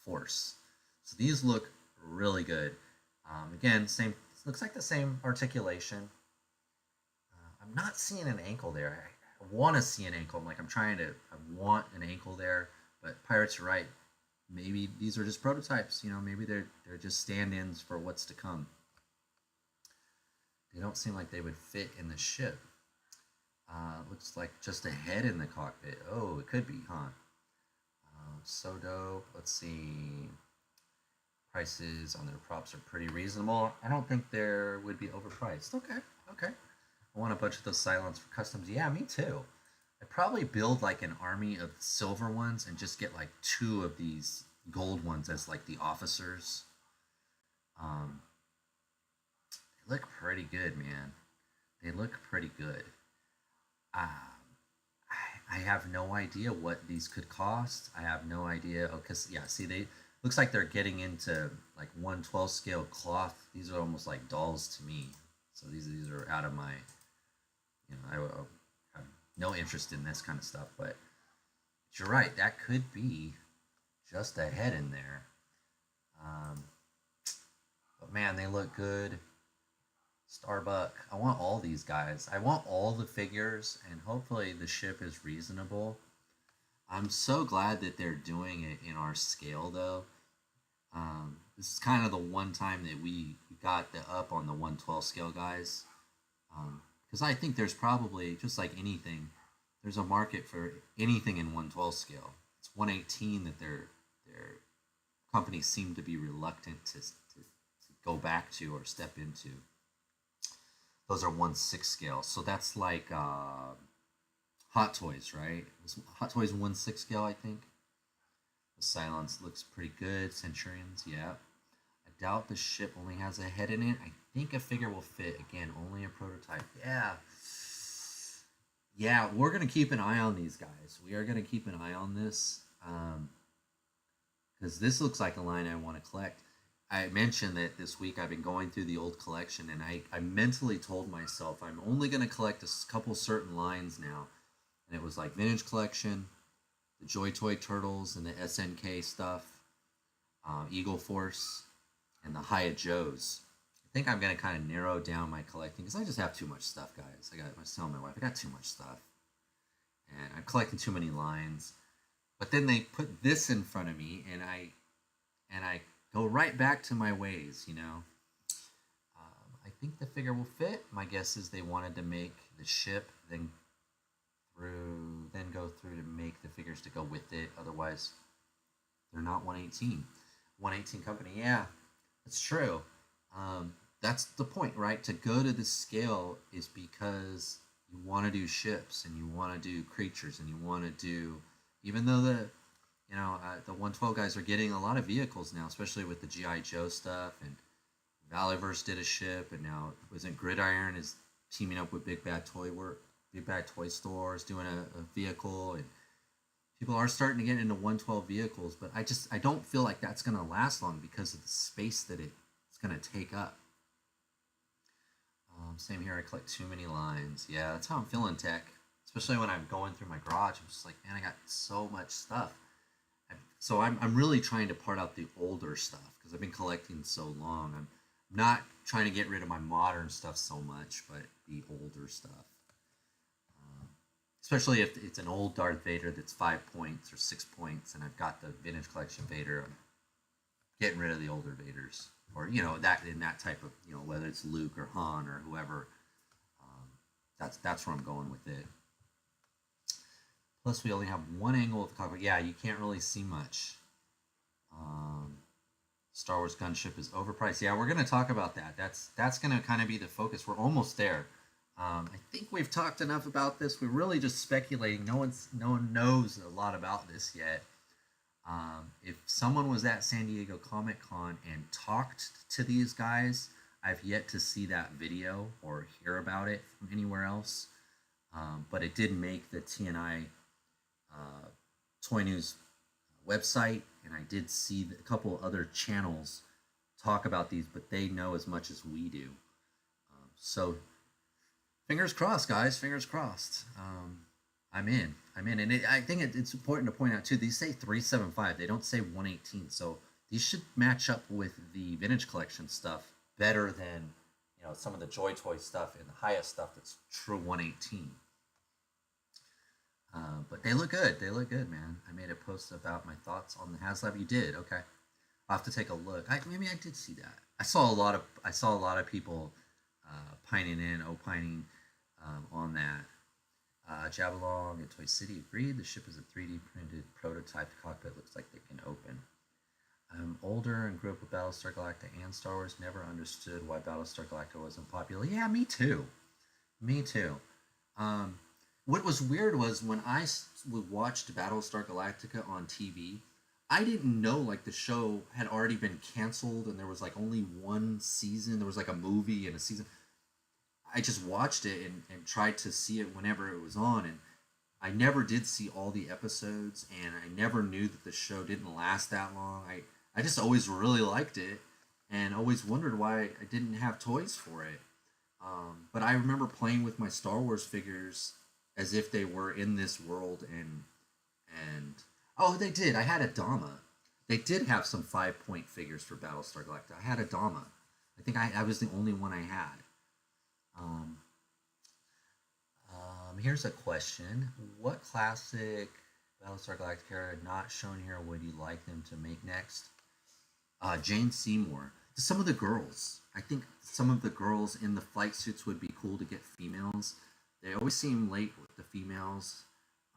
force. So these look really good. Again, looks like the same articulation. I'm not seeing an ankle there. I want to see an ankle. I want an ankle there, but Pirates are right. Maybe these are just prototypes. Maybe they're just stand-ins for what's to come. They don't seem like they would fit in the ship. Looks like just a head in the cockpit. Oh, it could be, huh? So dope. Let's see. Prices on their props are pretty reasonable. I don't think they would be overpriced. Okay. I want a bunch of those Cylons for customs. Yeah, me too. I'd probably build like an army of silver ones and just get like 2 of these gold ones as like the officers. They look pretty good, man. They look pretty good. I have no idea what these could cost. I have no idea. Oh, because yeah, see, they looks like they're getting into like 1/12 scale cloth. These are almost like dolls to me. So these are out of my, I have no interest in this kind of stuff. But you're right, that could be just a head in there. But man, they look good. Starbuck. I want all these guys. I want all the figures, and hopefully the ship is reasonable. I'm so glad that they're doing it in our scale, though. This is kind of the one time that we got the up on the 1/12 scale guys. Because I think there's probably, just like anything, there's a market for anything in 1/12 scale. It's 118 that their companies seem to be reluctant to go back to or step into. Those are 1/6 scale, so that's like Hot Toys, right? Hot Toys 1/6 scale, I think. The Cylons looks pretty good. Centurions, yeah. I doubt the ship only has a head in it. I think a figure will fit. Again, only a prototype. Yeah, we're gonna keep an eye on these guys. We are gonna keep an eye on this, because this looks like a line I want to collect. I mentioned that this week I've been going through the old collection, and I mentally told myself I'm only going to collect a couple certain lines now. And it was like Vintage Collection, the Joy Toy Turtles, and the SNK stuff, Eagle Force, and the Haya Joes. I think I'm going to kind of narrow down my collecting, because I just have too much stuff, guys. I was telling my wife, I got too much stuff. And I'm collecting too many lines. But then they put this in front of me, and I go right back to my ways, I think the figure will fit. My guess is they wanted to make the ship, then go through to make the figures to go with it. Otherwise, they're not 118. 118 company, yeah, that's true. That's the point, right? To go to this scale is because you want to do ships, and you want to do creatures, and you want to do, even though the 1/12 guys are getting a lot of vehicles now, especially with the G.I. Joe stuff, and Valiverse did a ship, and now wasn't Gridiron is teaming up with Big Bad Toy Stores doing a vehicle, and people are starting to get into 1/12 vehicles, but I don't feel like that's going to last long because of the space that it's going to take up. Same here, I collect too many lines. Yeah, that's how I'm feeling, Tech. Especially when I'm going through my garage, I'm just like, man, I got so much stuff. So I'm really trying to part out the older stuff because I've been collecting so long. I'm not trying to get rid of my modern stuff so much, but the older stuff. Especially if it's an old Darth Vader that's 5 points or 6 points, and I've got the Vintage Collection Vader. I'm getting rid of the older Vaders, or that in that type of whether it's Luke or Han or whoever. That's where I'm going with it. Plus, we only have one angle of the cockpit. Yeah, you can't really see much. Star Wars gunship is overpriced. Yeah, we're going to talk about that. That's going to kind of be the focus. We're almost there. I think we've talked enough about this. We're really just speculating. No one knows a lot about this yet. If someone was at San Diego Comic-Con and talked to these guys, I've yet to see that video or hear about it from anywhere else. But it did make the TNI Toy News website, and I did see a couple other channels talk about these, but they know as much as we do. So fingers crossed, guys. Fingers crossed. I'm in, and I think it's important to point out too. These say 375. They don't say 118. So these should match up with the vintage collection stuff better than some of the Joy Toy stuff and the Haya stuff that's true 118. But they look good. They look good, man. I made a post about my thoughts on the HasLab. You did, okay. I'll have to take a look. Maybe I did see that. I saw a lot of people opining on that. Jabalong and Toy City agreed. The ship is a 3D printed prototype. The cockpit looks like they can open. I'm older and grew up with Battlestar Galactica and Star Wars. Never understood why Battlestar Galactica wasn't popular. Yeah, me too. What was weird was when I watched Battlestar Galactica on TV, I didn't know like the show had already been canceled and there was like only one season. There was like a movie and a season. I just watched it and tried to see it whenever it was on, and I never did see all the episodes, and I never knew that the show didn't last that long. I just always really liked it and always wondered why I didn't have toys for it. But I remember playing with my Star Wars figures as if they were in this world, and oh, they did. I had a Dama. They did have some 5-point figures for Battlestar Galactica. I had a Dama. I think I was the only one I had. Here's a question. What classic Battlestar Galactica not shown here would you like them to make next? Jane Seymour. Some of the girls. I think some of the girls in the flight suits would be cool to get females. They always seem late with the females.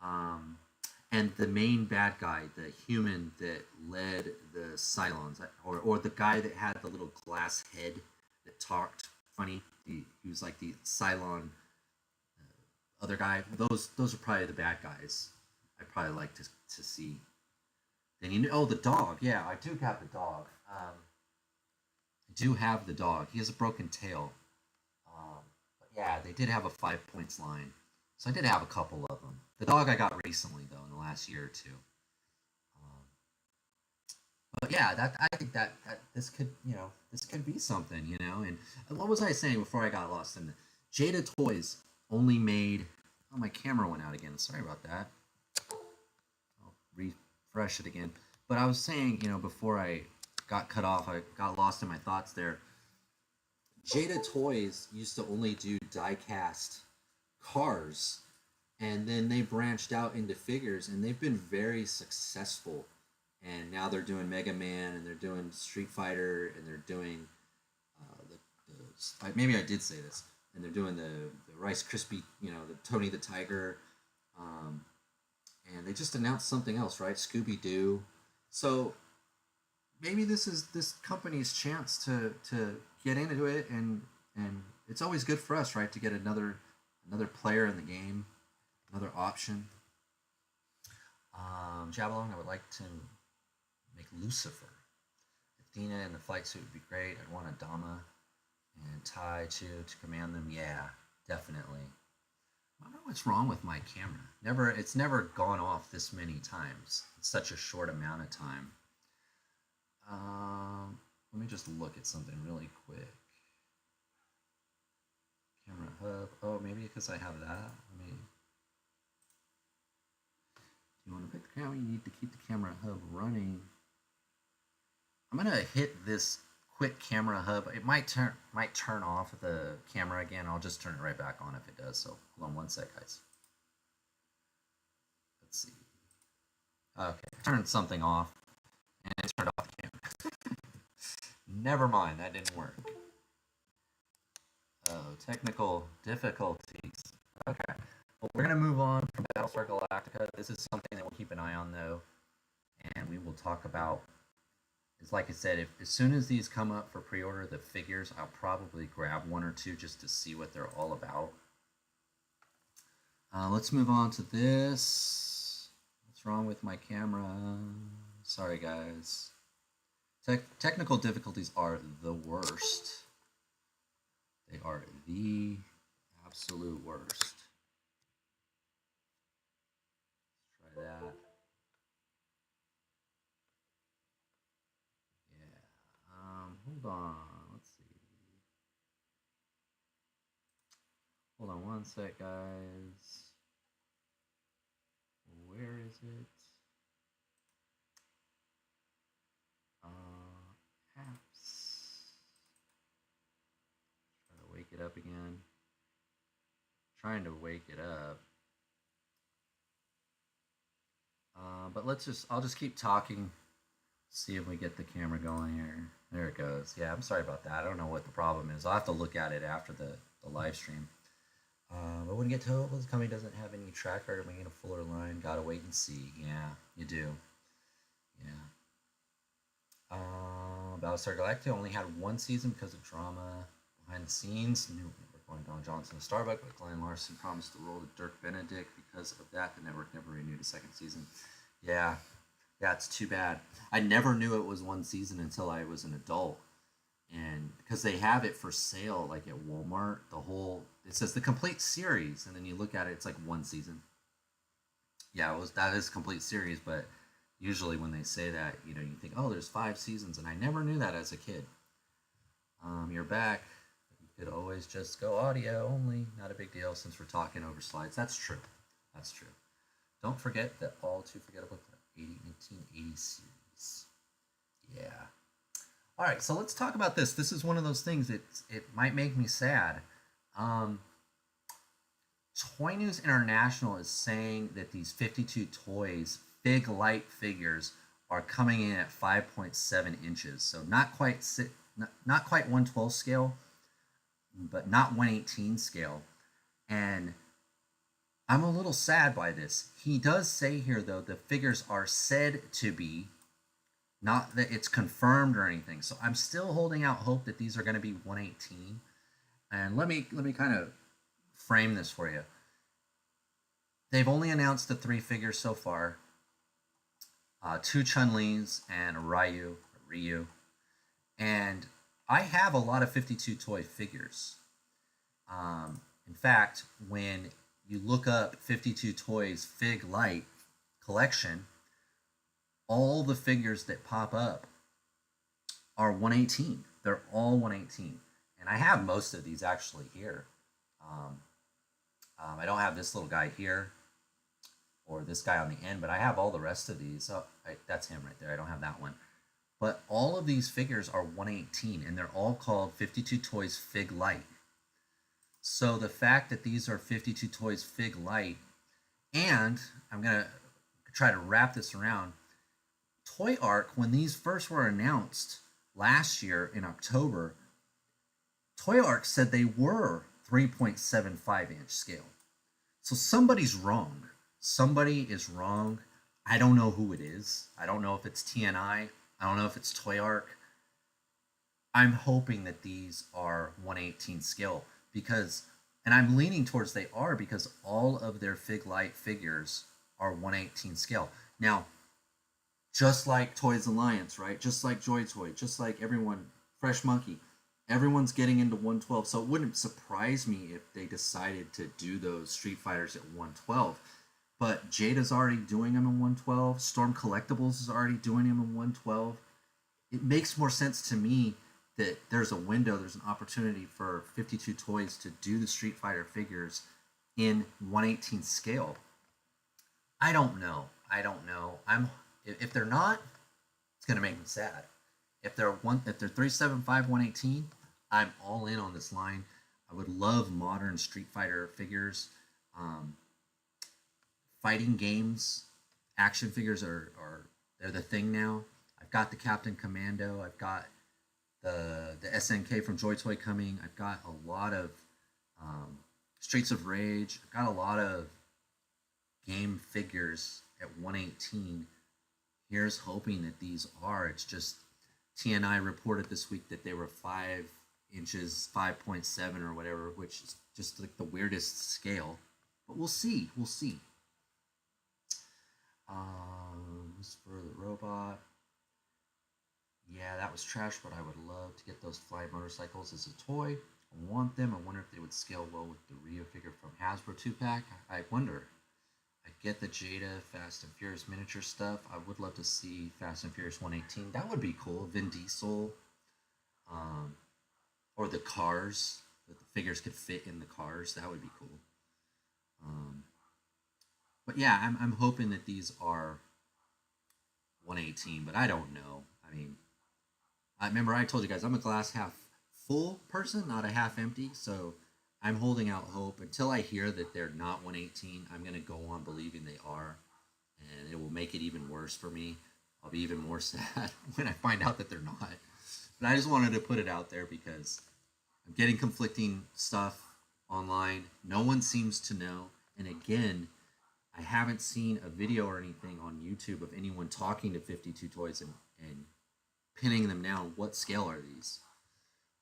And the main bad guy, the human that led the Cylons, or the guy that had the little glass head that talked funny. He was like the Cylon other guy. Those are probably the bad guys I'd probably like to see. Then the dog. Yeah, I do have the dog. He has a broken tail. But yeah, they did have a 5 points line. So I did have a couple of them. The dog I got recently though, in the last year or two. But yeah, I think that this could be something, And what was I saying before I got lost in the Jada Toys only made? Oh, my camera went out again. Sorry about that. I'll refresh it again. But I was saying, before I got cut off, I got lost in my thoughts there. Jada Toys used to only do die-cast cars, and then they branched out into figures, and they've been very successful. And now they're doing Mega Man, and they're doing Street Fighter, and they're doing maybe I did say this, and they're doing the Rice Krispie, the Tony the Tiger, and they just announced something else, right? Scooby Doo. So maybe this is this company's chance to get into it, and it's always good for us, right, to get another player in the game, another option. Jabalong, I would like to make Lucifer. Athena in the flight suit would be great. I'd want a Dama and Tai to command them. Yeah, definitely. I don't know what's wrong with my camera. It's never gone off this many times. It's such a short amount of time. Let me just look at something really quick. Camera hub. Oh, maybe because I have that. If you want to pick the camera, you need to keep the camera hub running. I'm gonna hit this quick camera hub. It might turn off the camera again. I'll just turn it right back on if it does. So hold on one sec, guys. Let's see. Okay, I turned something off and it turned off the camera. Never mind, that didn't work. technical difficulties. Okay. Well, we're going to move on from Battlestar Galactica. This is something that we'll keep an eye on, though, and we will talk about. It's like I said, if as soon as these come up for pre-order, the figures, I'll probably grab one or two just to see what they're all about. Let's move on to this. What's wrong with my camera? Sorry, guys. Technical difficulties are the worst. They are the absolute worst. Let's try that. Yeah. Hold on. Let's see. Hold on one sec, guys. Where is it? Apps. Try to wake it up again. Trying to wake it up. But I'll just keep talking. See if we get the camera going here. There it goes. Yeah, I'm sorry about that. I don't know what the problem is. I'll have to look at it after the live stream. But when you get to this company doesn't have any tracker to make a fuller line, gotta wait and see. Yeah, you do. Yeah. Battlestar Galactica only had one season because of drama behind the scenes. New network going Don Johnson to Starbuck, but Glenn Larson promised the role to Dirk Benedict. Because of that, the network never renewed a second season. Yeah, it's too bad. I never knew it was one season until I was an adult. And because they have it for sale, like at Walmart, it says the complete series, and then you look at it, it's like one season. Yeah, that is complete series, but usually when they say that, you think, oh, there's 5 seasons, and I never knew that as a kid. You're back. You could always just go audio only, not a big deal since we're talking over slides. That's true. Don't forget the All Too Forgettable 1980 series. Yeah. All right, so let's talk about this. This is one of those things that it might make me sad. Toy News International is saying that these 52 Toys Fig Light figures are coming in at 5.7 inches. So not quite 1/12 scale, but not 1/18 scale. And I'm a little sad by this. He does say here, though, the figures are said to be, not that it's confirmed or anything. So I'm still holding out hope that these are going to be 1/18. And let me kind of frame this for you. They've only announced the 3 figures so far. 2 Chun-Li's and Ryu. And I have a lot of 52 toy figures. In fact, when you look up 52 Toys Fig Light collection, all the figures that pop up are 1/18. They're all 1/18. And I have most of these actually here. I don't have this little guy here or this guy on the end, but I have all the rest of these. Oh, that's him right there. I don't have that one. But all of these figures are 1/18, and they're all called 52 Toys Fig Light. So the fact that these are 52 Toys Fig Light, and I'm going to try to wrap this around, Toy Arc, when these first were announced last year in October, Toy Arc said they were 3.75 inch scale. So somebody's wrong. Somebody is wrong. I don't know who it is. I don't know if it's TNI. I don't know if it's Toy Arc. I'm hoping that these are 1/18 scale because, and I'm leaning towards they are because all of their Fig Light figures are 1/18 scale. Now, just like Toys Alliance, right? Just like Joy Toy, just like everyone, Fresh Monkey, everyone's getting into 1/12. So it wouldn't surprise me if they decided to do those Street Fighters at 1/12. But Jada's already doing them in 1/12. Storm Collectibles is already doing them in 1/12. It makes more sense to me that there's a window, there's an opportunity for 52 Toys to do the Street Fighter figures in 1/18 scale. I don't know. If they're not, it's gonna make me sad. If they're 375 1/18, I'm all in on this line. I would love modern Street Fighter figures. Fighting games, action figures they're the thing now. I've got the Captain Commando. I've got the SNK from Joy Toy coming. I've got a lot of Streets of Rage. Got a lot of game figures at 118. Here's hoping that these are. It's just TNI reported this week that they were 5 inches, 5.7 or whatever, which is just like the weirdest scale. But we'll see. We'll see. This for the robot. Yeah, that was trash, but I would love to get those fly motorcycles as a toy. I want them. I wonder if they would scale well with the Rio figure from Hasbro 2-pack. I wonder. I get the Jada Fast and Furious miniature stuff. I would love to see Fast and Furious 118. That would be cool. Vin Diesel. Or the cars. That the figures could fit in the cars. That would be cool. But yeah, I'm hoping that these are 118, but I don't know. I mean, I remember I told you guys I'm a glass half full person, not a half empty. So I'm holding out hope until I hear that they're not 118. I'm going to go on believing they are, and it will make it even worse for me. I'll be even more sad when I find out that they're not. But I just wanted to put it out there because I'm getting conflicting stuff online. No one seems to know. And again, I haven't seen a video or anything on YouTube of anyone talking to 52 Toys and pinning them down. What scale are these?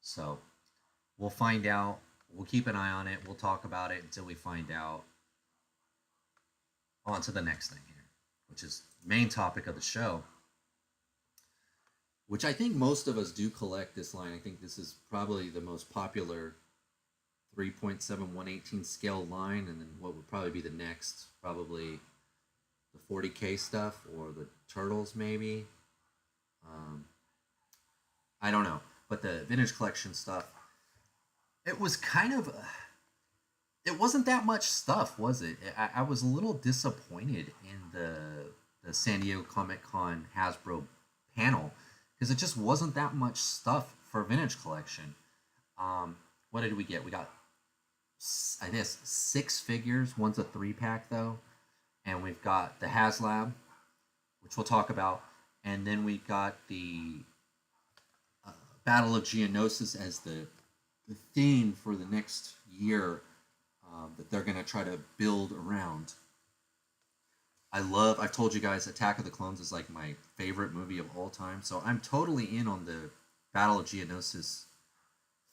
So we'll find out. We'll keep an eye on it. We'll talk about it until we find out. On to the next thing here, which is the main topic of the show, which I think most of us do collect this line. I think this is probably the most popular 3.7 118 scale line, and then what would probably be the next, probably the 40K stuff or the Turtles maybe. I don't know, but the vintage collection stuff, it was kind of, it wasn't that much stuff, was it? I was a little disappointed in the San Diego Comic Con Hasbro panel because it just wasn't that much stuff for vintage collection. What did we get? We got, I guess, 6 figures. One's a 3-pack though, and we've got the HasLab, which we'll talk about, and then we got the Battle of Geonosis as the theme for the next year that they're going to try to build around. I've told you guys, Attack of the Clones is like my favorite movie of all time, so I'm totally in on the Battle of Geonosis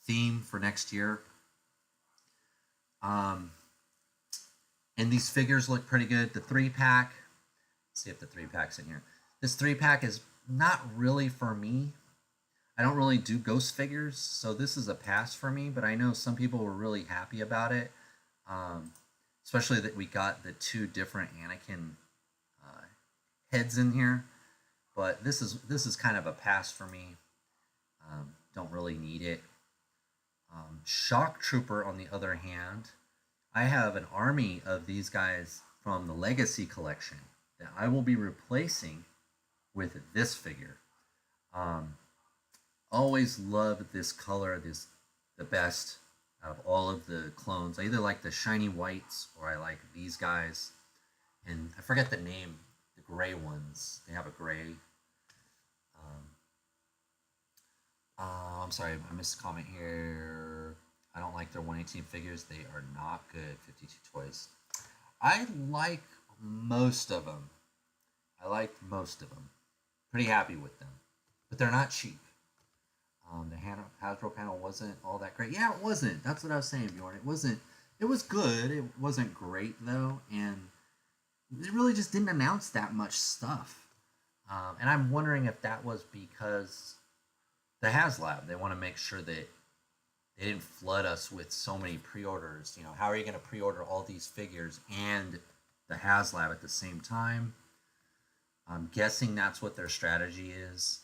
theme for next year. And these figures look pretty good. The 3-pack, let's see if the 3-pack's in here. This 3-pack is not really for me. I don't really do ghost figures, so this is a pass for me, but I know some people were really happy about it, especially that we got the 2 different Anakin heads in here, but this is kind of a pass for me. Don't really need it. Shock Trooper, on the other hand, I have an army of these guys from the Legacy collection that I will be replacing with this figure. Always loved this color, the best out of all of the clones. I either like the shiny whites or I like these guys. And I forget the name, the gray ones. They have a gray. I'm sorry, I missed a comment here. I don't like their 118 figures. They are not good, 52 Toys. I like most of them. Pretty happy with them. But they're not cheap. The Hasbro panel wasn't all that great. Yeah, it wasn't. That's what I was saying, Bjorn. It wasn't. It was good. It wasn't great, though. And it really just didn't announce that much stuff. And I'm wondering if that was because the HasLab, they want to make sure that they didn't flood us with so many pre-orders. You know, how are you going to pre-order all these figures and the HasLab at the same time? I'm guessing that's what their strategy is.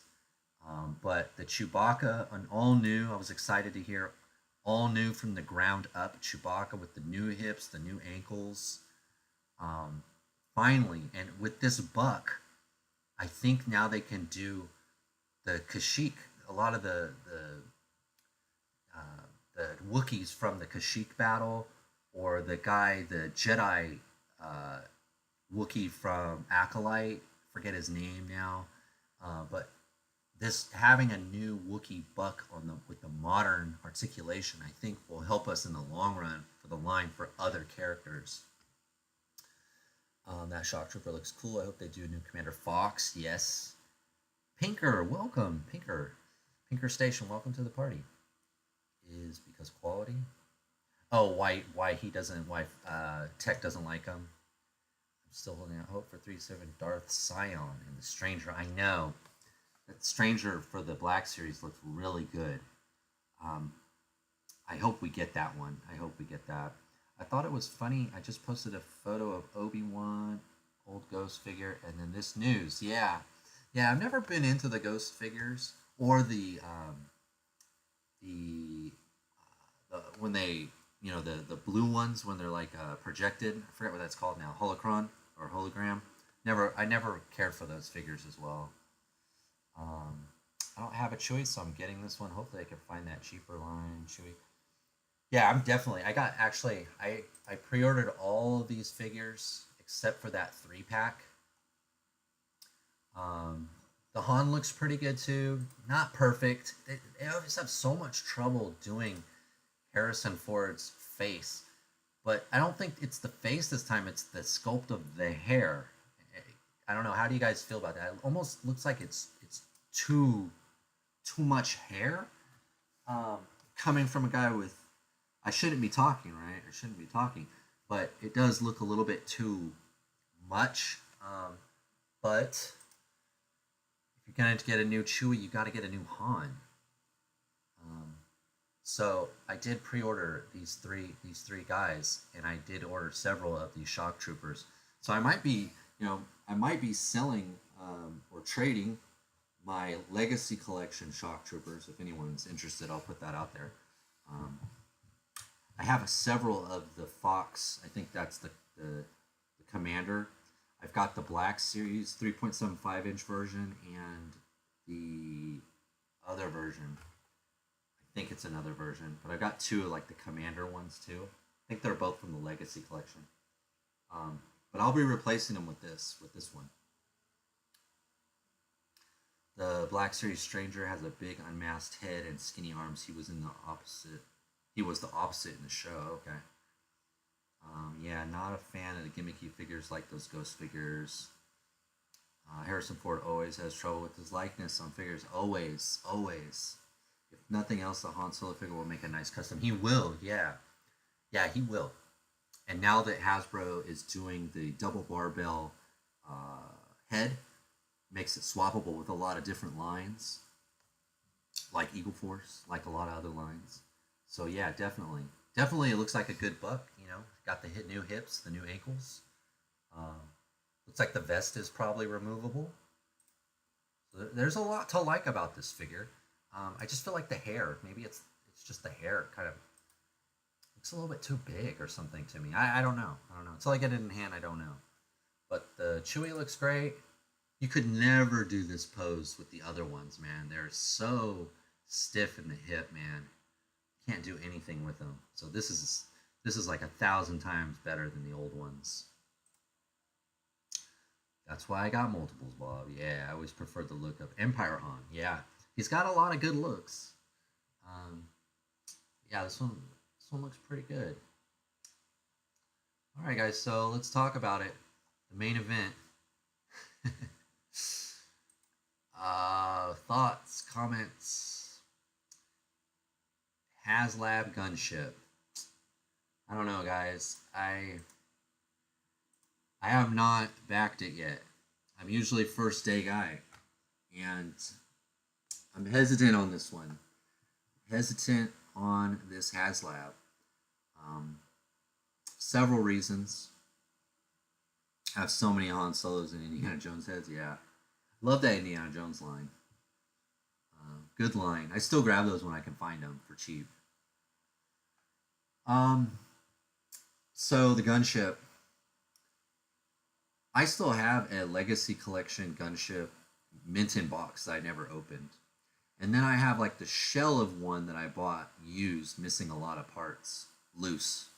But the Chewbacca, an all new, I was excited to hear all new from the ground up Chewbacca with the new hips, the new ankles. Finally, and with this buck, I think now they can do the Kashyyyk. A lot of the Wookiees from the Kashyyyk battle, or the Jedi Wookiee from Acolyte, forget his name now, but this having a new Wookiee buck on the with the modern articulation, I think will help us in the long run for the line for other characters. That shock trooper looks cool. I hope they do a new Commander Fox. Yes. Pinker, welcome. Pinker Station, welcome to the party. Is because quality. Oh, why he doesn't why Tech doesn't like him. I'm still holding out hope for 3-7 Darth Scion and the Stranger. I know that Stranger for the Black Series looks really good. I hope we get that one. I hope we get that. I thought it was funny. I just posted a photo of Obi-Wan, old Ghost figure, and then this news. Yeah, I've never been into the Ghost figures or the when they the blue ones when they're like projected. I forget what that's called now. Holocron or hologram. I never cared for those figures as well. I don't have a choice, so I'm getting this one. Hopefully, I can find that cheaper line. Chewy. Yeah, I'm definitely. I pre-ordered all of these figures except for that 3-pack. The Han looks pretty good too. Not perfect. They always have so much trouble doing Harrison Ford's face, but I don't think it's the face this time. It's the sculpt of the hair. I don't know. How do you guys feel about that? It almost looks like it's too much hair. Coming from a guy with, I shouldn't be talking, right? I shouldn't be talking, but it does look a little bit too much. But if you're gonna get a new Chewie, you got to get a new Han. So I did pre-order these three guys, and I did order several of these shock troopers. So I might be selling or trading my legacy collection shock troopers. If anyone's interested, I'll put that out there. I have several of the Fox. I think that's the Commander. I've got the Black Series 3.75 inch version and the other version. I think it's another version, but I've got two like the Commander ones too. I think they're both from the Legacy collection. But I'll be replacing them with this one. The Black Series Stranger has a big unmasked head and skinny arms. He was the opposite in the show. Okay. Yeah, not a fan of the gimmicky figures like those Ghost figures. Harrison Ford always has trouble with his likeness on figures. Always. If nothing else, the Han Solo figure will make a nice custom. He will, yeah. Yeah, he will. And now that Hasbro is doing the double barbell head, makes it swappable with a lot of different lines, like Eagle Force, like a lot of other lines. So yeah, definitely it looks like a good buck. Got the new hips, the new ankles. Looks like the vest is probably removable. So there's a lot to like about this figure. I just feel like the hair, maybe it's just the hair kind of looks a little bit too big or something to me. I don't know. Until I get it in hand, I don't know. But the Chewie looks great. You could never do this pose with the other ones, man. They're so stiff in the hip, man. Can't do anything with them. So this is like 1,000 times better than the old ones. That's why I got multiples, Bob. Yeah, I always preferred the look of Empire Han. Yeah, he's got a lot of good looks. Yeah, this one looks pretty good. All right, guys. So let's talk about it. The main event. Thoughts, comments. HasLab gunship. I don't know, guys. I have not backed it yet. I'm usually first day guy, and I'm hesitant on this one. Hesitant on this HasLab. Several reasons. I have so many Han Solos and Indiana Jones heads. Yeah, love that Indiana Jones line. Good line. I still grab those when I can find them for cheap. So the gunship. I still have a Legacy Collection gunship mint in box that I never opened. And then I have like the shell of one that I bought used, missing a lot of parts, loose.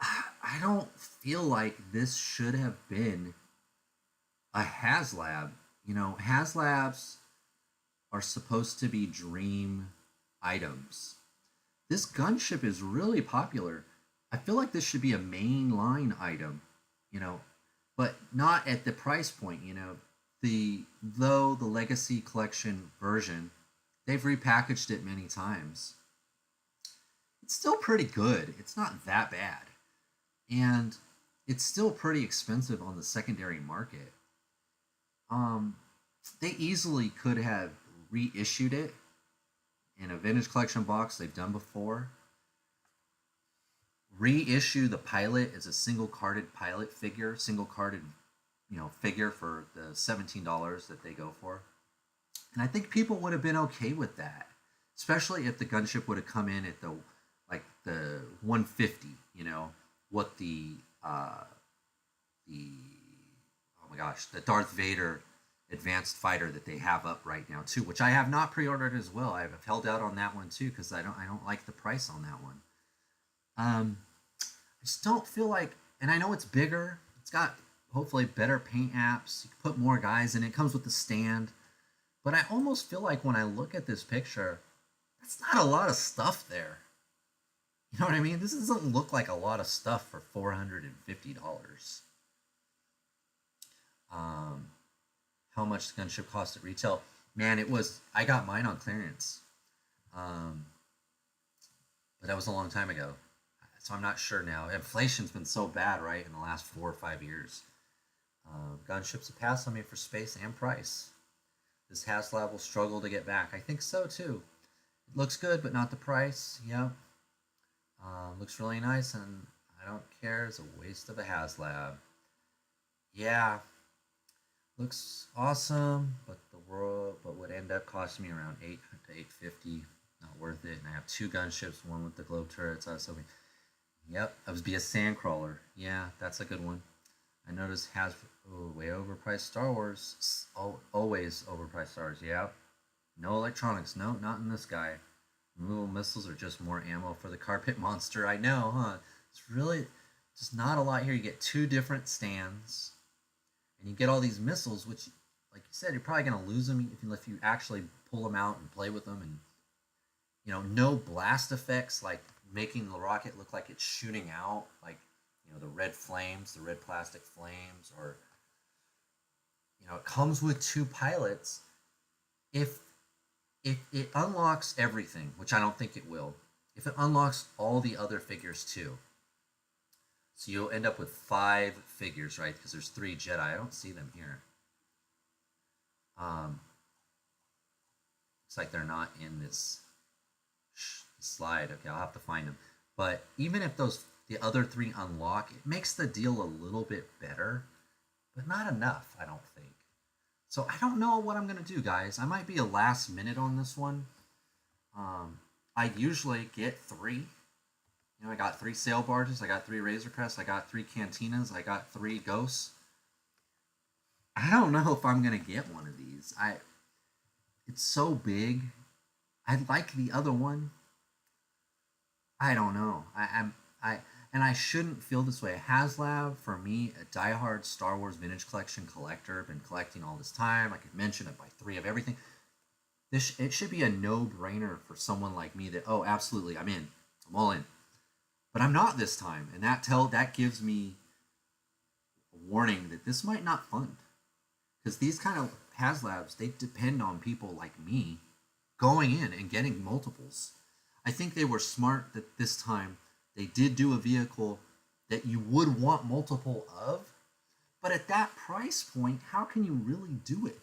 I don't feel like this should have been a HasLab, You know, HasLabs are supposed to be dream items. This gunship is really popular. I feel like this should be a mainline item, you know, but not at the price point, you know. The Legacy Collection version, they've repackaged it many times. It's still pretty good. It's not that bad. And it's still pretty expensive on the secondary market. Um, they easily could have reissued it in a vintage collection box they've done before. Reissue the pilot as a single carded pilot figure, single carded, you know, figure for the $17 that they go for. And I think people would have been okay with that, especially if the gunship would have come in at the 150. You know what the oh my gosh, the Darth Vader advanced fighter that they have up right now too, which I have not pre-ordered as well. I've held out on that one too because I don't like the price on that one. I just don't feel like, and I know it's bigger. It's got hopefully better paint apps. You can put more guys in it. It comes with the stand. But I almost feel like when I look at this picture, that's not a lot of stuff there. You know what I mean? This doesn't look like a lot of stuff for $450. How much the gunship cost at retail? Man, I got mine on clearance. But that was a long time ago. So I'm not sure now. Inflation's been so bad, right, in the last 4 or 5 years. Gunship's a pass on me for space and price. This HasLab will struggle to get back. I think so too. It looks good, but not the price. Yep. Looks really nice, and I don't care. It's a waste of a HasLab. Yeah. Looks awesome, but would end up costing me around $8 to $850. Not worth it. And I have 2 gunships, one with the globe turrets. I was hoping. Yep, that was be a sandcrawler. Yeah, that's a good one. I noticed has way overpriced Star Wars. Always overpriced Star Wars. Yeah. No electronics. No, not in this guy. Removable missiles are just more ammo for the carpet monster. I know, huh? It's really just not a lot here. You get 2 different stands, and you get all these missiles, which, like you said, you're probably gonna lose them if you actually pull them out and play with them, and no blast effects like making the rocket look like it's shooting out, like the red flames, the red plastic flames, or it comes with 2 pilots. If it unlocks everything, which I don't think it will, if it unlocks all the other figures too, so you'll end up with 5 figures, right? Because there's 3 Jedi. I don't see them here. It's like they're not in this slide. Okay, I'll have to find them. But even if the other 3 unlock, it makes the deal a little bit better, but not enough, I don't think. So I don't know what I'm gonna do, guys. I might be a last minute on this one. I usually get 3. I got 3 sail barges, I got 3 Razor Crests, I got 3 cantinas, I got 3 ghosts. I don't know if I'm gonna get one of these. It's so big. I like the other one. I don't know. I shouldn't feel this way. HasLab, for me, a diehard Star Wars vintage collection collector, been collecting all this time. I could mention it by 3 of everything. It should be a no-brainer for someone like me that, oh, absolutely, I'm in. I'm all in. But I'm not this time, and that gives me a warning that this might not fund. Because these kind of HasLabs, they depend on people like me going in and getting multiples. I think they were smart that this time they did do a vehicle that you would want multiple of, but at that price point, how can you really do it?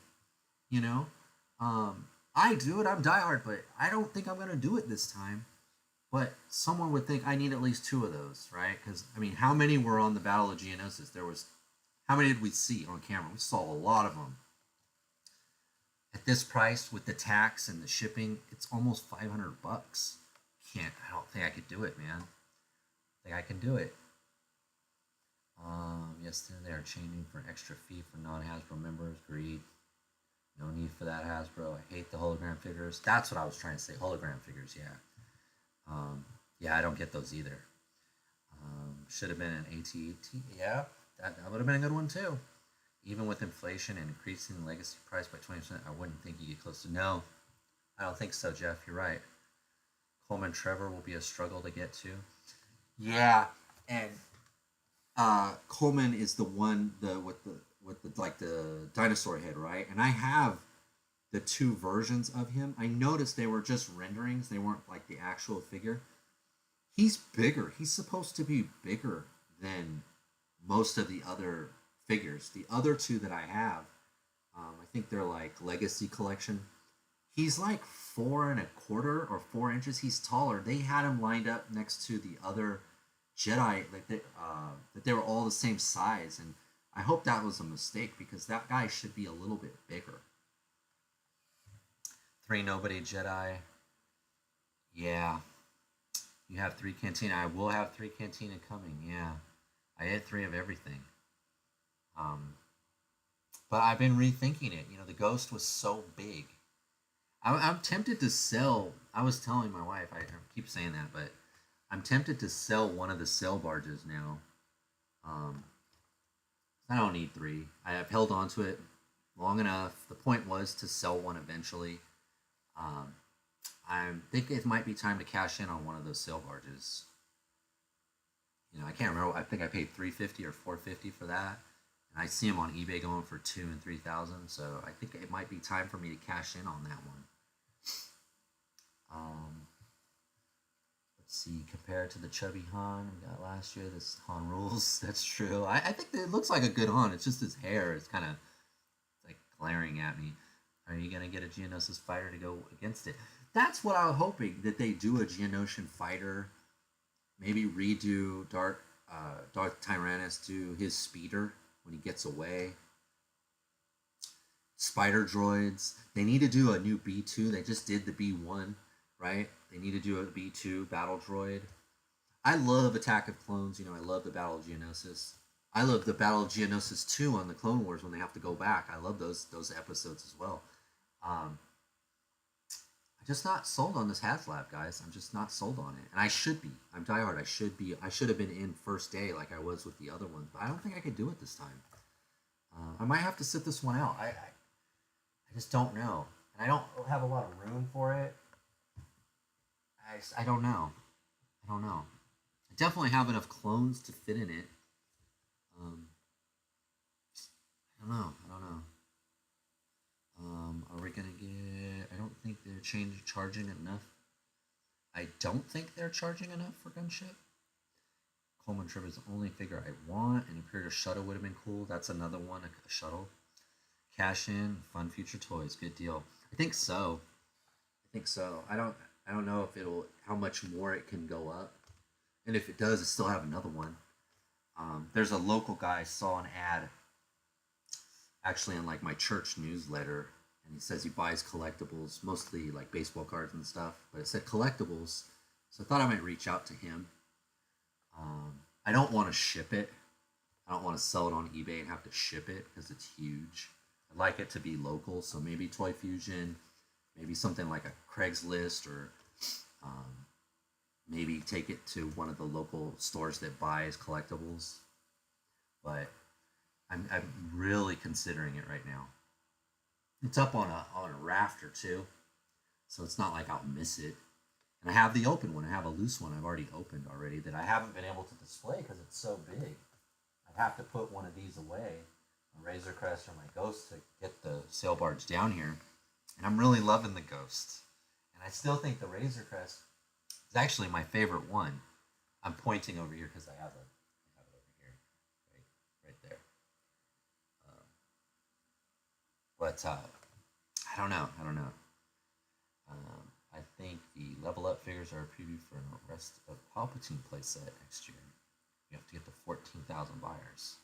I do it. I'm diehard, but I don't think I'm gonna do it this time. But someone would think I need at least 2 of those, right? Because how many were on the Battle of Geonosis? How many did we see on camera? We saw a lot of them. At this price, with the tax and the shipping, it's almost $500. I don't think I could do it, man. I think I can do it. Yes, they are changing for an extra fee for non-Hasbro members. Agreed. No need for that, Hasbro. I hate the hologram figures. That's what I was trying to say. Hologram figures, yeah. Yeah, I don't get those either. Should have been an AT-AT. Yeah, that would have been a good one too. Even with inflation and increasing the legacy price by 20%, I wouldn't think you get close to. No, I don't think so, Jeff. You're right. Coleman Trevor will be a struggle to get to. Yeah, and Coleman is the one with the like the dinosaur head, right? And I have the two versions of him. I noticed they were just renderings; they weren't like the actual figure. He's bigger. He's supposed to be bigger than most of the other figures. The other two that I have, I think they're like Legacy Collection. He's like 4.25 or 4 inches. He's taller. They had him lined up next to the other Jedi, like that they were all the same size, and I hope that was a mistake because that guy should be a little bit bigger. Three Nobody Jedi. Yeah, you have three Cantina. I will have three Cantina coming. Yeah, I had three of everything. Um, but I've been rethinking it. You know, the Ghost was so big. I'm tempted to sell. I was telling my wife. I keep saying that, but I'm tempted to sell one of the sail barges now. Um, I don't need three. I have held on to it long enough. The point was to sell one eventually. Um, I think it might be time to cash in on one of those sail barges. You know, I can't remember. I think I paid $350 or $450 for that, and I see them on eBay going for 2,000 and 3,000. So I think it might be time for me to cash in on that one. Let's see, compared to the chubby Han we got last year, this Han rules. That's true. I think that it looks like a good Han. It's just his hair is kind of like glaring at me. Are you gonna get a Geonosis fighter to go against it? That's what I was hoping, that they do a Geonosian fighter. Maybe redo Darth Tyrannus, do his speeder when he gets away. Spider droids. They need to do a new B2. They just did the B1, right? They need to do a B2 battle droid. I love Attack of Clones. You know, I love the Battle of Geonosis. I love the Battle of Geonosis 2 on the Clone Wars when they have to go back. I love those episodes as well. I'm just not sold on this HasLab, guys. I'm just not sold on it. And I should be. I'm diehard. I should be. I should have been in first day like I was with the other ones. But I don't think I could do it this time. I might have to sit this one out. I just don't know. And I don't have a lot of room for it. I don't know. I don't know. I definitely have enough clones to fit in it. I don't know. I don't know. Are we gonna get? I don't think they're charging enough. I don't think they're charging enough for Gunship. Coleman Trip is the only figure I want. An Imperial Shuttle would have been cool. That's another one, a shuttle. Cash in, Fun Future Toys, good deal. I think so. I think so. I don't know if it'll how much more it can go up, and if it does, it still have another one. There's a local guy, I saw an ad actually in like my church newsletter, and he says he buys collectibles, mostly like baseball cards and stuff, but it said collectibles, so I thought I might reach out to him. I don't want to ship it. I don't want to sell it on eBay and have to ship it because it's huge. I'd like it to be local, so maybe Toy Fusion, maybe something like a Craigslist, or maybe take it to one of the local stores that buys collectibles. But I'm really considering it right now. It's up on a rafter too, so it's not like I'll miss it. And I have the open one. I have a loose one I've already opened already that I haven't been able to display because it's so big. I'd have to put one of these away, a Razor Crest or my Ghost, to get the sail barge down here. And I'm really loving the Ghost. And I still think the Razor Crest is actually my favorite one. I'm pointing over here because I have it over here, right there. But I don't know. I think the Level Up figures are a preview for the rest of Palpatine playset next year. You have to get to 14,000 buyers.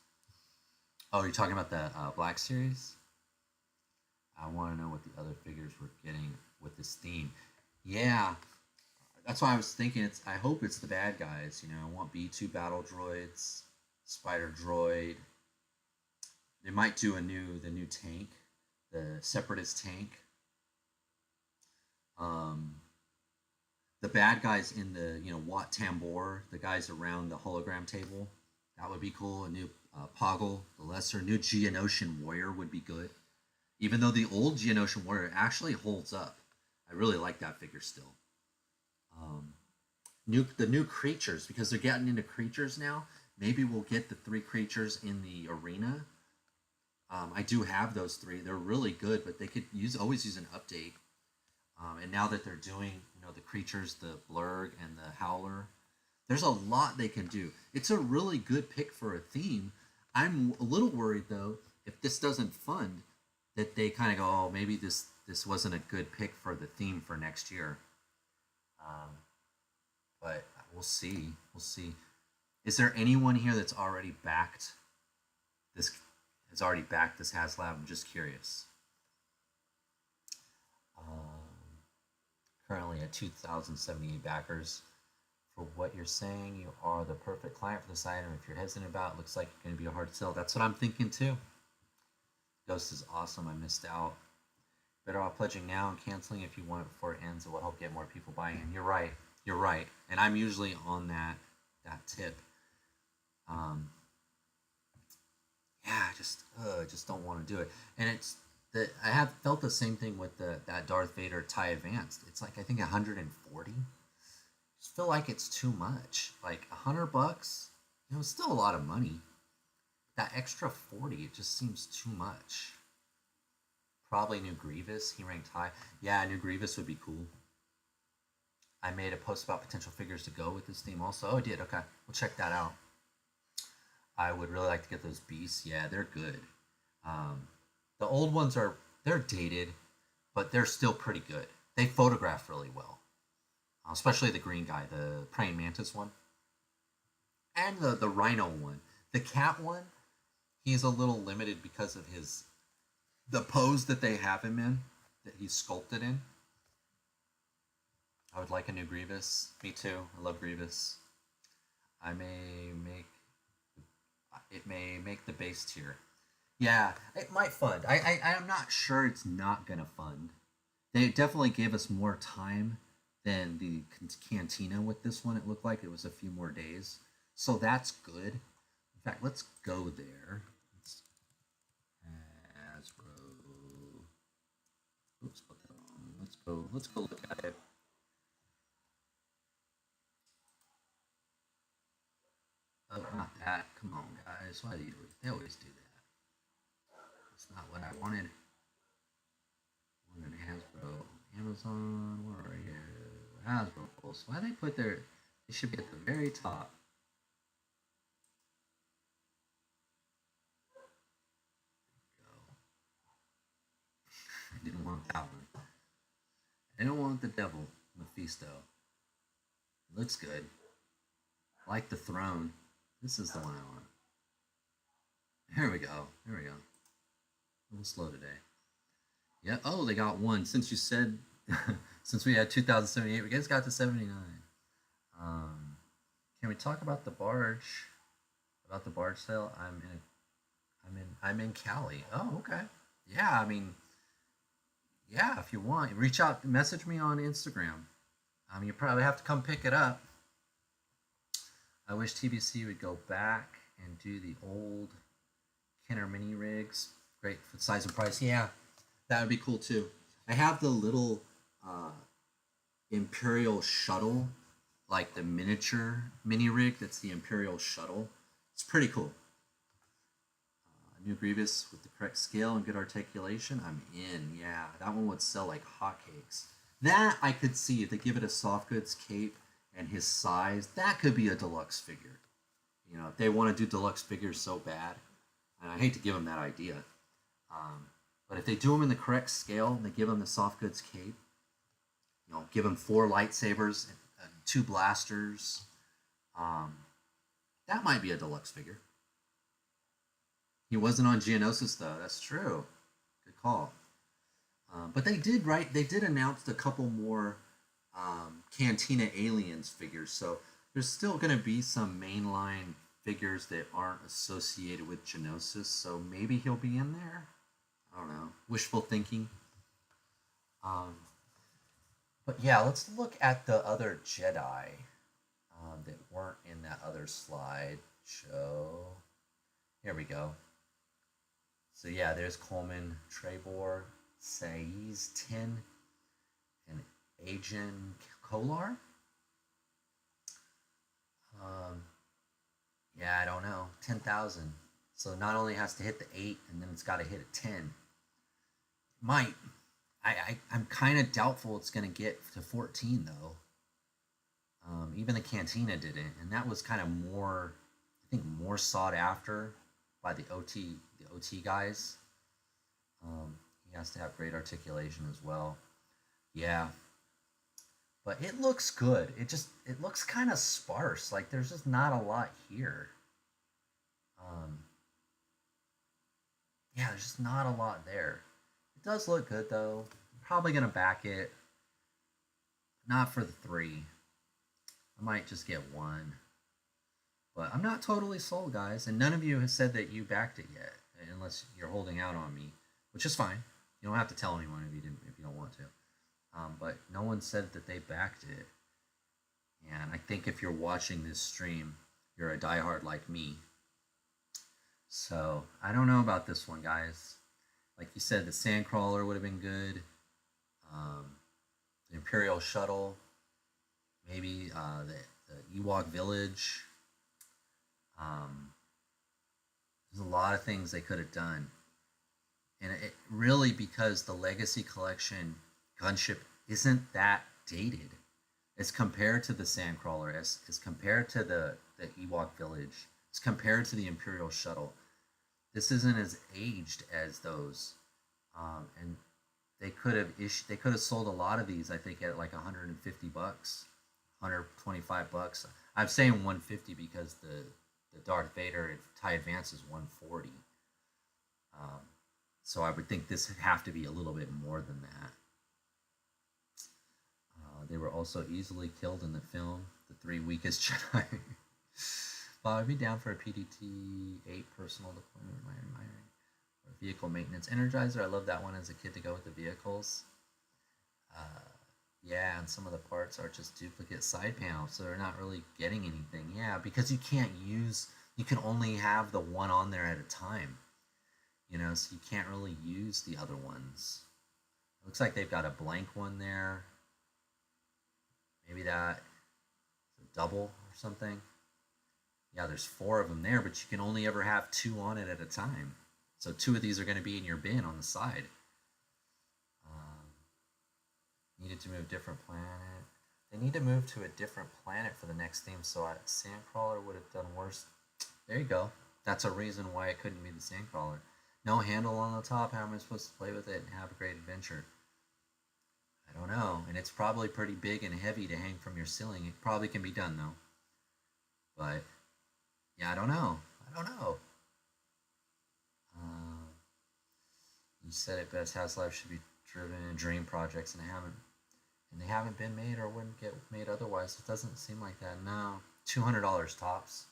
Oh, you're talking about the Black Series? I want to know what the other figures we're getting with this theme. Yeah, that's why I was thinking. I hope it's the bad guys. You know, I want B2 battle droids, Spider Droid. They might do the new tank, the Separatist tank. The bad guys in the Wat Tambor, the guys around the hologram table, that would be cool. Poggle, the lesser. New Geonosian Warrior would be good. Even though the old Geonosian Warrior actually holds up. I really like that figure still. The new creatures, because they're getting into creatures now. Maybe we'll get the 3 creatures in the arena. I do have those 3. They're really good, but they could always use an update. And now that they're doing, the creatures, the Blurg and the Howler, there's a lot they can do. It's a really good pick for a theme. I'm a little worried though, if this doesn't fund, that they kind of go, oh, maybe this wasn't a good pick for the theme for next year. But we'll see. We'll see. Is there anyone here that's already backed this? Has already backed this HasLab? I'm just curious. Currently at 2,078 backers. For what you're saying, you are the perfect client for this item. If you're hesitant about it, looks like it's going to be a hard sell. That's what I'm thinking too. Ghost is awesome. I missed out. Better off pledging now and canceling if you want it before it ends. It will help get more people buying in. You're right. You're right. And I'm usually on that tip. Yeah, I just don't want to do it. And it's that I have felt the same thing with that Darth Vader TIE Advanced. It's like I think 140. Just feel like it's too much. Like $100, it's still a lot of money. That extra 40, it just seems too much. Probably new Grievous. He ranked high. Yeah, new Grievous would be cool. I made a post about potential figures to go with this theme also. Oh, I did. Okay, we'll check that out. I would really like to get those beasts. Yeah, they're good. The old ones they're dated, but they're still pretty good. They photograph really well, especially the green guy, the praying mantis one, and the rhino one. The cat one, he's a little limited because of the pose that they have him in, that he's sculpted in. I would like a new Grievous. Me too. I love Grievous. It may make the base tier. Yeah, it might fund. I'm not sure it's not gonna fund. They definitely gave us more time than the Cantina with this one. It looked like it was a few more days, so that's good. In fact, let's go there. Hasbro. Oops, put that on. Let's go look at it. Oh, not that. Come on, guys. Why do they always do that? That's not what I wanted. I wanted Hasbro. Amazon. Where are you? Hasbro Pulse. Why they put they should be at the very top. I didn't want that one. I didn't want the devil, Mephisto. It looks good. I like the throne. This is the one I want. Here we go. There we go. A little slow today. Yeah. Oh, they got one. Since you said, since we had 2,078, we guys got to 79. Can we talk about the barge? About the barge sale? I'm in Cali. Oh, okay. Yeah. I mean, yeah. If you want, reach out, message me on Instagram. You probably have to come pick it up. I wish TBC would go back and do the old Kenner mini rigs. Great for size and price. Yeah, that would be cool too. I have the little Imperial shuttle, like the miniature mini rig. That's the Imperial shuttle. It's pretty cool. New Grievous with the correct scale and good articulation. I'm in. Yeah, that one would sell like hotcakes. That I could see if they give it a soft goods cape and his size. That could be a deluxe figure. If they want to do deluxe figures so bad, and I hate to give them that idea, but if they do them in the correct scale and they give them the soft goods cape, give them 4 lightsabers, and 2 blasters, that might be a deluxe figure. He wasn't on Geonosis though. That's true. Good call. But they did announce a couple more Cantina Aliens figures, so there's still going to be some mainline figures that aren't associated with Geonosis, so maybe he'll be in there. I don't know. Wishful thinking. But yeah, let's look at the other Jedi that weren't in that other slide show. Here we go. So yeah, there's Coleman, Trebor, Saiz, Tin, and Ajan Kolar. Um, yeah, I don't know. 10,000. So not only has to hit the 8, and then it's got to hit a 10. Might. I'm kind of doubtful it's going to get to 14, though. Even the Cantina didn't, and that was kind of more, I think, more sought after by the OT guys. He has to have great articulation as well. Yeah, but it looks good. It looks kind of sparse. Like there's just not a lot here. Um, yeah, there's just not a lot there. It does look good though. Probably gonna back it. Not for the 3. I might just get 1. But I'm not totally sold, guys. And none of you have said that you backed it yet, unless you're holding out on me, which is fine. You don't have to tell anyone if you don't want to. But no one said that they backed it. And I think if you're watching this stream, you're a diehard like me. So I don't know about this one, guys. Like you said, the Sandcrawler would have been good. The Imperial Shuttle, maybe the Ewok Village. There's a lot of things they could have done. And it really, because the Legacy Collection gunship isn't that dated. As compared to the Sandcrawler, as compared to the Ewok Village, as compared to the Imperial Shuttle. This isn't as aged as those. And they could have sold a lot of these, I think, at like $150, $125. I'm saying 150 because the Darth Vader and TIE Advance is 140. So I would think this would have to be a little bit more than that. They were also easily killed in the film, the 3 weakest Jedi. I'd be down for a PDT 8 personal deployment admiring. Or vehicle maintenance. Energizer, I love that one as a kid to go with the vehicles. Yeah, and some of the parts are just duplicate side panels, so they're not really getting anything. Yeah, because you can only have the one on there at a time. So you can't really use the other ones. It looks like they've got a blank one there. Maybe that's a double or something. Yeah, there's 4 of them there, but you can only ever have 2 on it at a time. So 2 of these are going to be in your bin on the side. Needed to move different planet. They need to move to a different planet for the next theme, so Sandcrawler would have done worse. There you go. That's a reason why it couldn't be the Sandcrawler. No handle on the top. How am I supposed to play with it and have a great adventure? I don't know. And it's probably pretty big and heavy to hang from your ceiling. It probably can be done, though. But, yeah, I don't know. You said it best. House Life should be driven in dream projects, and they haven't been made or wouldn't get made otherwise. It doesn't seem like that. No. $200 tops.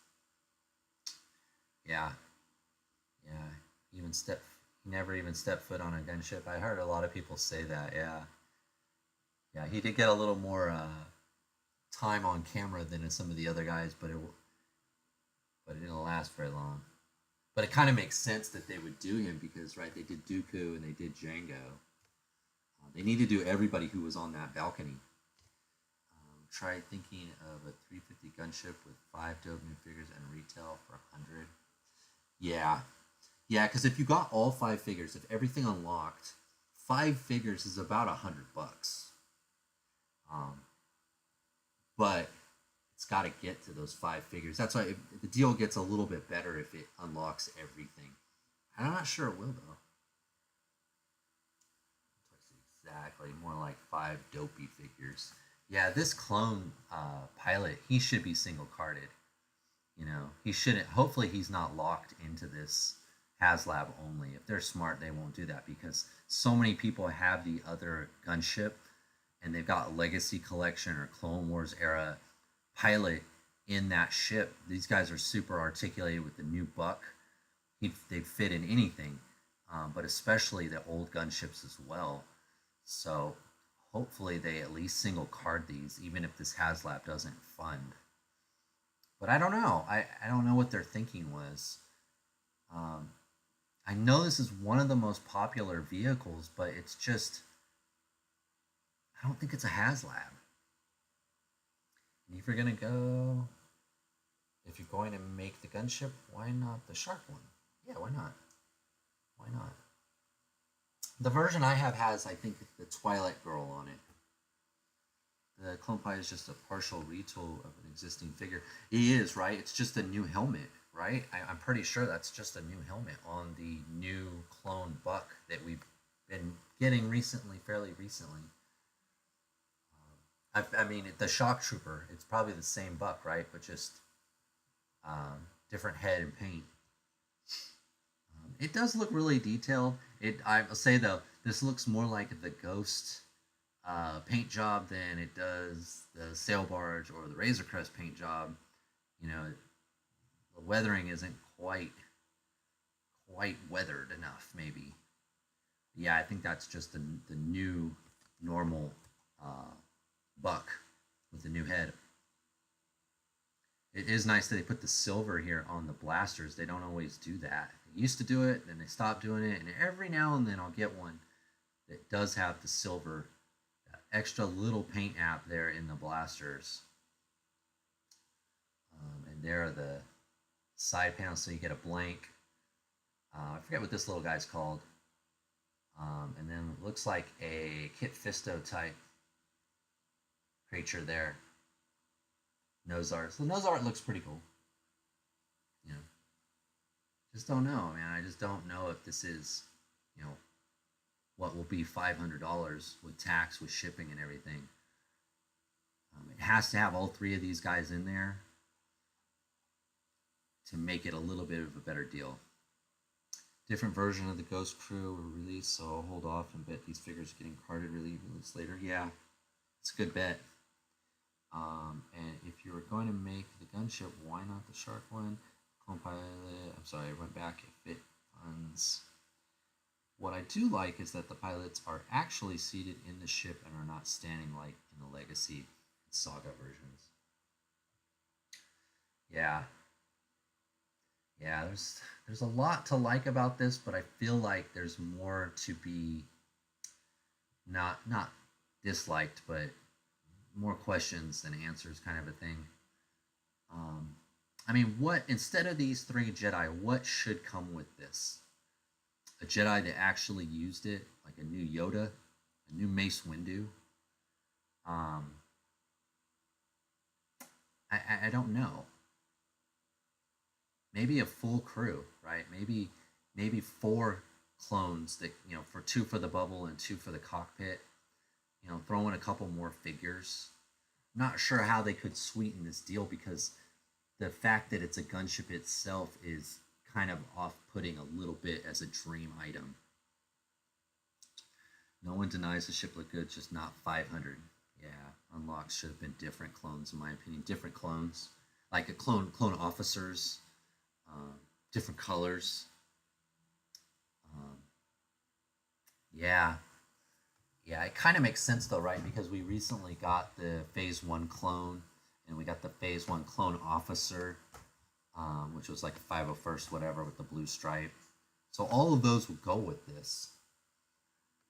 Yeah. He never even stepped foot on a gunship. I heard a lot of people say that. Yeah, he did get a little more time on camera than some of the other guys, but it didn't last very long. But it kind of makes sense that they would do him because, right, they did Dooku and they did Jango. They need to do everybody who was on that balcony. Try thinking of a 350 gunship with 5 dope new figures and retail for 100. Yeah, because if you got all 5 figures, if everything unlocked, 5 figures is about $100. But it's got to get to those 5 figures. That's why the deal gets a little bit better if it unlocks everything. I'm not sure it will, though. Exactly, more like 5 dopey figures. Yeah, this clone pilot, he should be single carded. He shouldn't. Hopefully, he's not locked into this HasLab only. If they're smart, they won't do that because so many people have the other gunship, and they've got Legacy Collection or Clone Wars era pilot in that ship. These guys are super articulated with the new buck. They'd fit in anything, but especially the old gunships as well. So hopefully they at least single card these, even if this HasLab doesn't fund. But I don't know. I don't know what their thinking was. Um, I know this is one of the most popular vehicles, but it's just, I don't think it's a HasLab. And if you're going to go, if you're going to make the gunship, why not the Shark one? Yeah, why not? Why not? The version I have has, I think, the Twilight Girl on it. The Clone Pie is just a partial retool of an existing figure. He is, right? It's just a new helmet, right? I'm pretty sure that's just a new helmet on the new clone Buck that we've been getting recently, fairly recently. I mean, the Shock Trooper, it's probably the same Buck, right? But just different head and paint. It does look really detailed. I'll say though, this looks more like the Ghost paint job than it does the Sail Barge or the Razor Crest paint job. You know, the weathering isn't quite weathered enough, maybe. Yeah, I think that's just the new normal Buck with the new head. It is nice that they put the silver here on the blasters. They don't always do that. They used to do it, then they stopped doing it, and every now and then I'll get one that does have the silver, that extra little paint app there in the blasters. And there are the side panels, so you get a blank. I forget what this little guy's called. And then it looks like a Kit Fisto type creature there. Nose art. So the nose art looks pretty cool. You know, just don't know, man. I just don't know if this is, you know, what will be $500 with tax, with shipping and everything. It has to have all three of these guys in there to make it a little bit of a better deal. Different version of the Ghost Crew were released, so I'll hold off and bet these figures are getting carded released later. Yeah, it's a good bet. And if you were going to make the gunship, why not the Shark one? Clone Pilot, I'm sorry, I went back. It fit funds. What I do like is that the pilots are actually seated in the ship and are not standing like in the Legacy Saga versions. Yeah. Yeah, there's a lot to like about this, but I feel like there's more to be not disliked, but more questions than answers, kind of a thing. I mean, what instead of these three Jedi, what should come with this? A Jedi that actually used it, like a new Yoda, a new Mace Windu. I don't know. Maybe a full crew, right? Maybe 4 clones that, you know, for 2 for the bubble and 2 for the cockpit. You know, throw in a couple more figures. Not sure how they could sweeten this deal, because the fact that it's a gunship itself is kind of off-putting a little bit as a dream item. No one denies the ship looked good, just not 500. Yeah, unlocks should have been different clones, in my opinion. Different clones, like a clone officers, different colors. Yeah, it kind of makes sense though, right? Because we recently got the Phase 1 clone, and we got the Phase 1 clone officer, which was like a 501st, whatever, with the blue stripe. So all of those would go with this.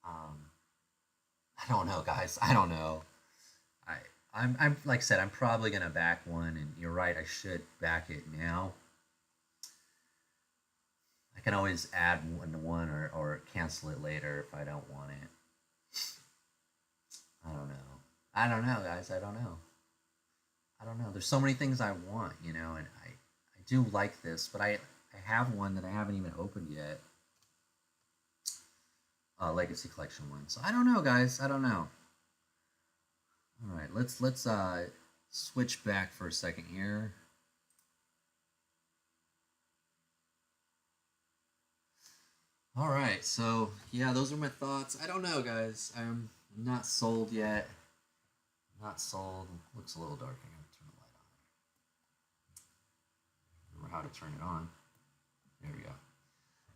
I don't know, guys. I don't know. I'm like I said, I'm probably gonna back one, and you're right, I should back it now. I can always add one or cancel it later if I don't want it. I don't know, guys. I don't know. There's so many things I want, you know, and I do like this, but I have one that I haven't even opened yet. Legacy Collection one. So I don't know, guys. I don't know. All right, let's switch back for a second here. All right, so yeah, those are my thoughts. I don't know, guys. I'm not sold yet. Not sold. Looks a little dark. I'm gonna turn the light on. Remember how to turn it on. There we go.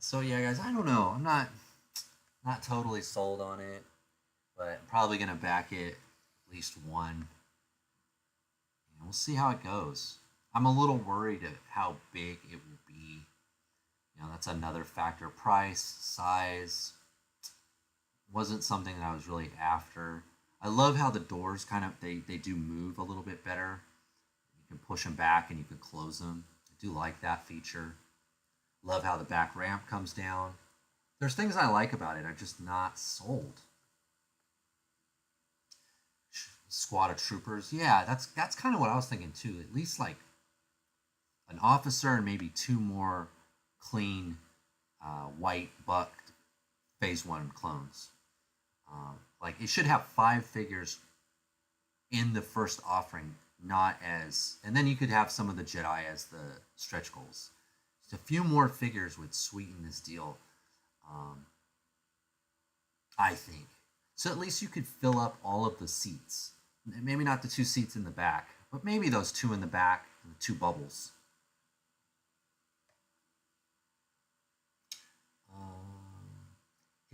So yeah, guys, I don't know. I'm not totally sold on it, but I'm probably gonna back it at least one. And we'll see how it goes. I'm a little worried at how big it will be. You That's another factor. Price, size, wasn't something that I was really after. I love how the doors kind of they do move a little bit better. You can push them back and you can close them. I do like that feature. Love how the back ramp comes down. There's things I like about it. I'm just not sold. Squad of troopers. Yeah, that's kind of what I was thinking too. At least like an officer and maybe two more clean white buck phase 1 clones. Like it should have 5 figures in the first offering, not as, and then you could have some of the Jedi as the stretch goals. Just a few more figures would sweeten this deal, I think. So at least you could fill up all of the seats. Maybe not the 2 seats in the back, but maybe those 2 in the back and the 2 bubbles.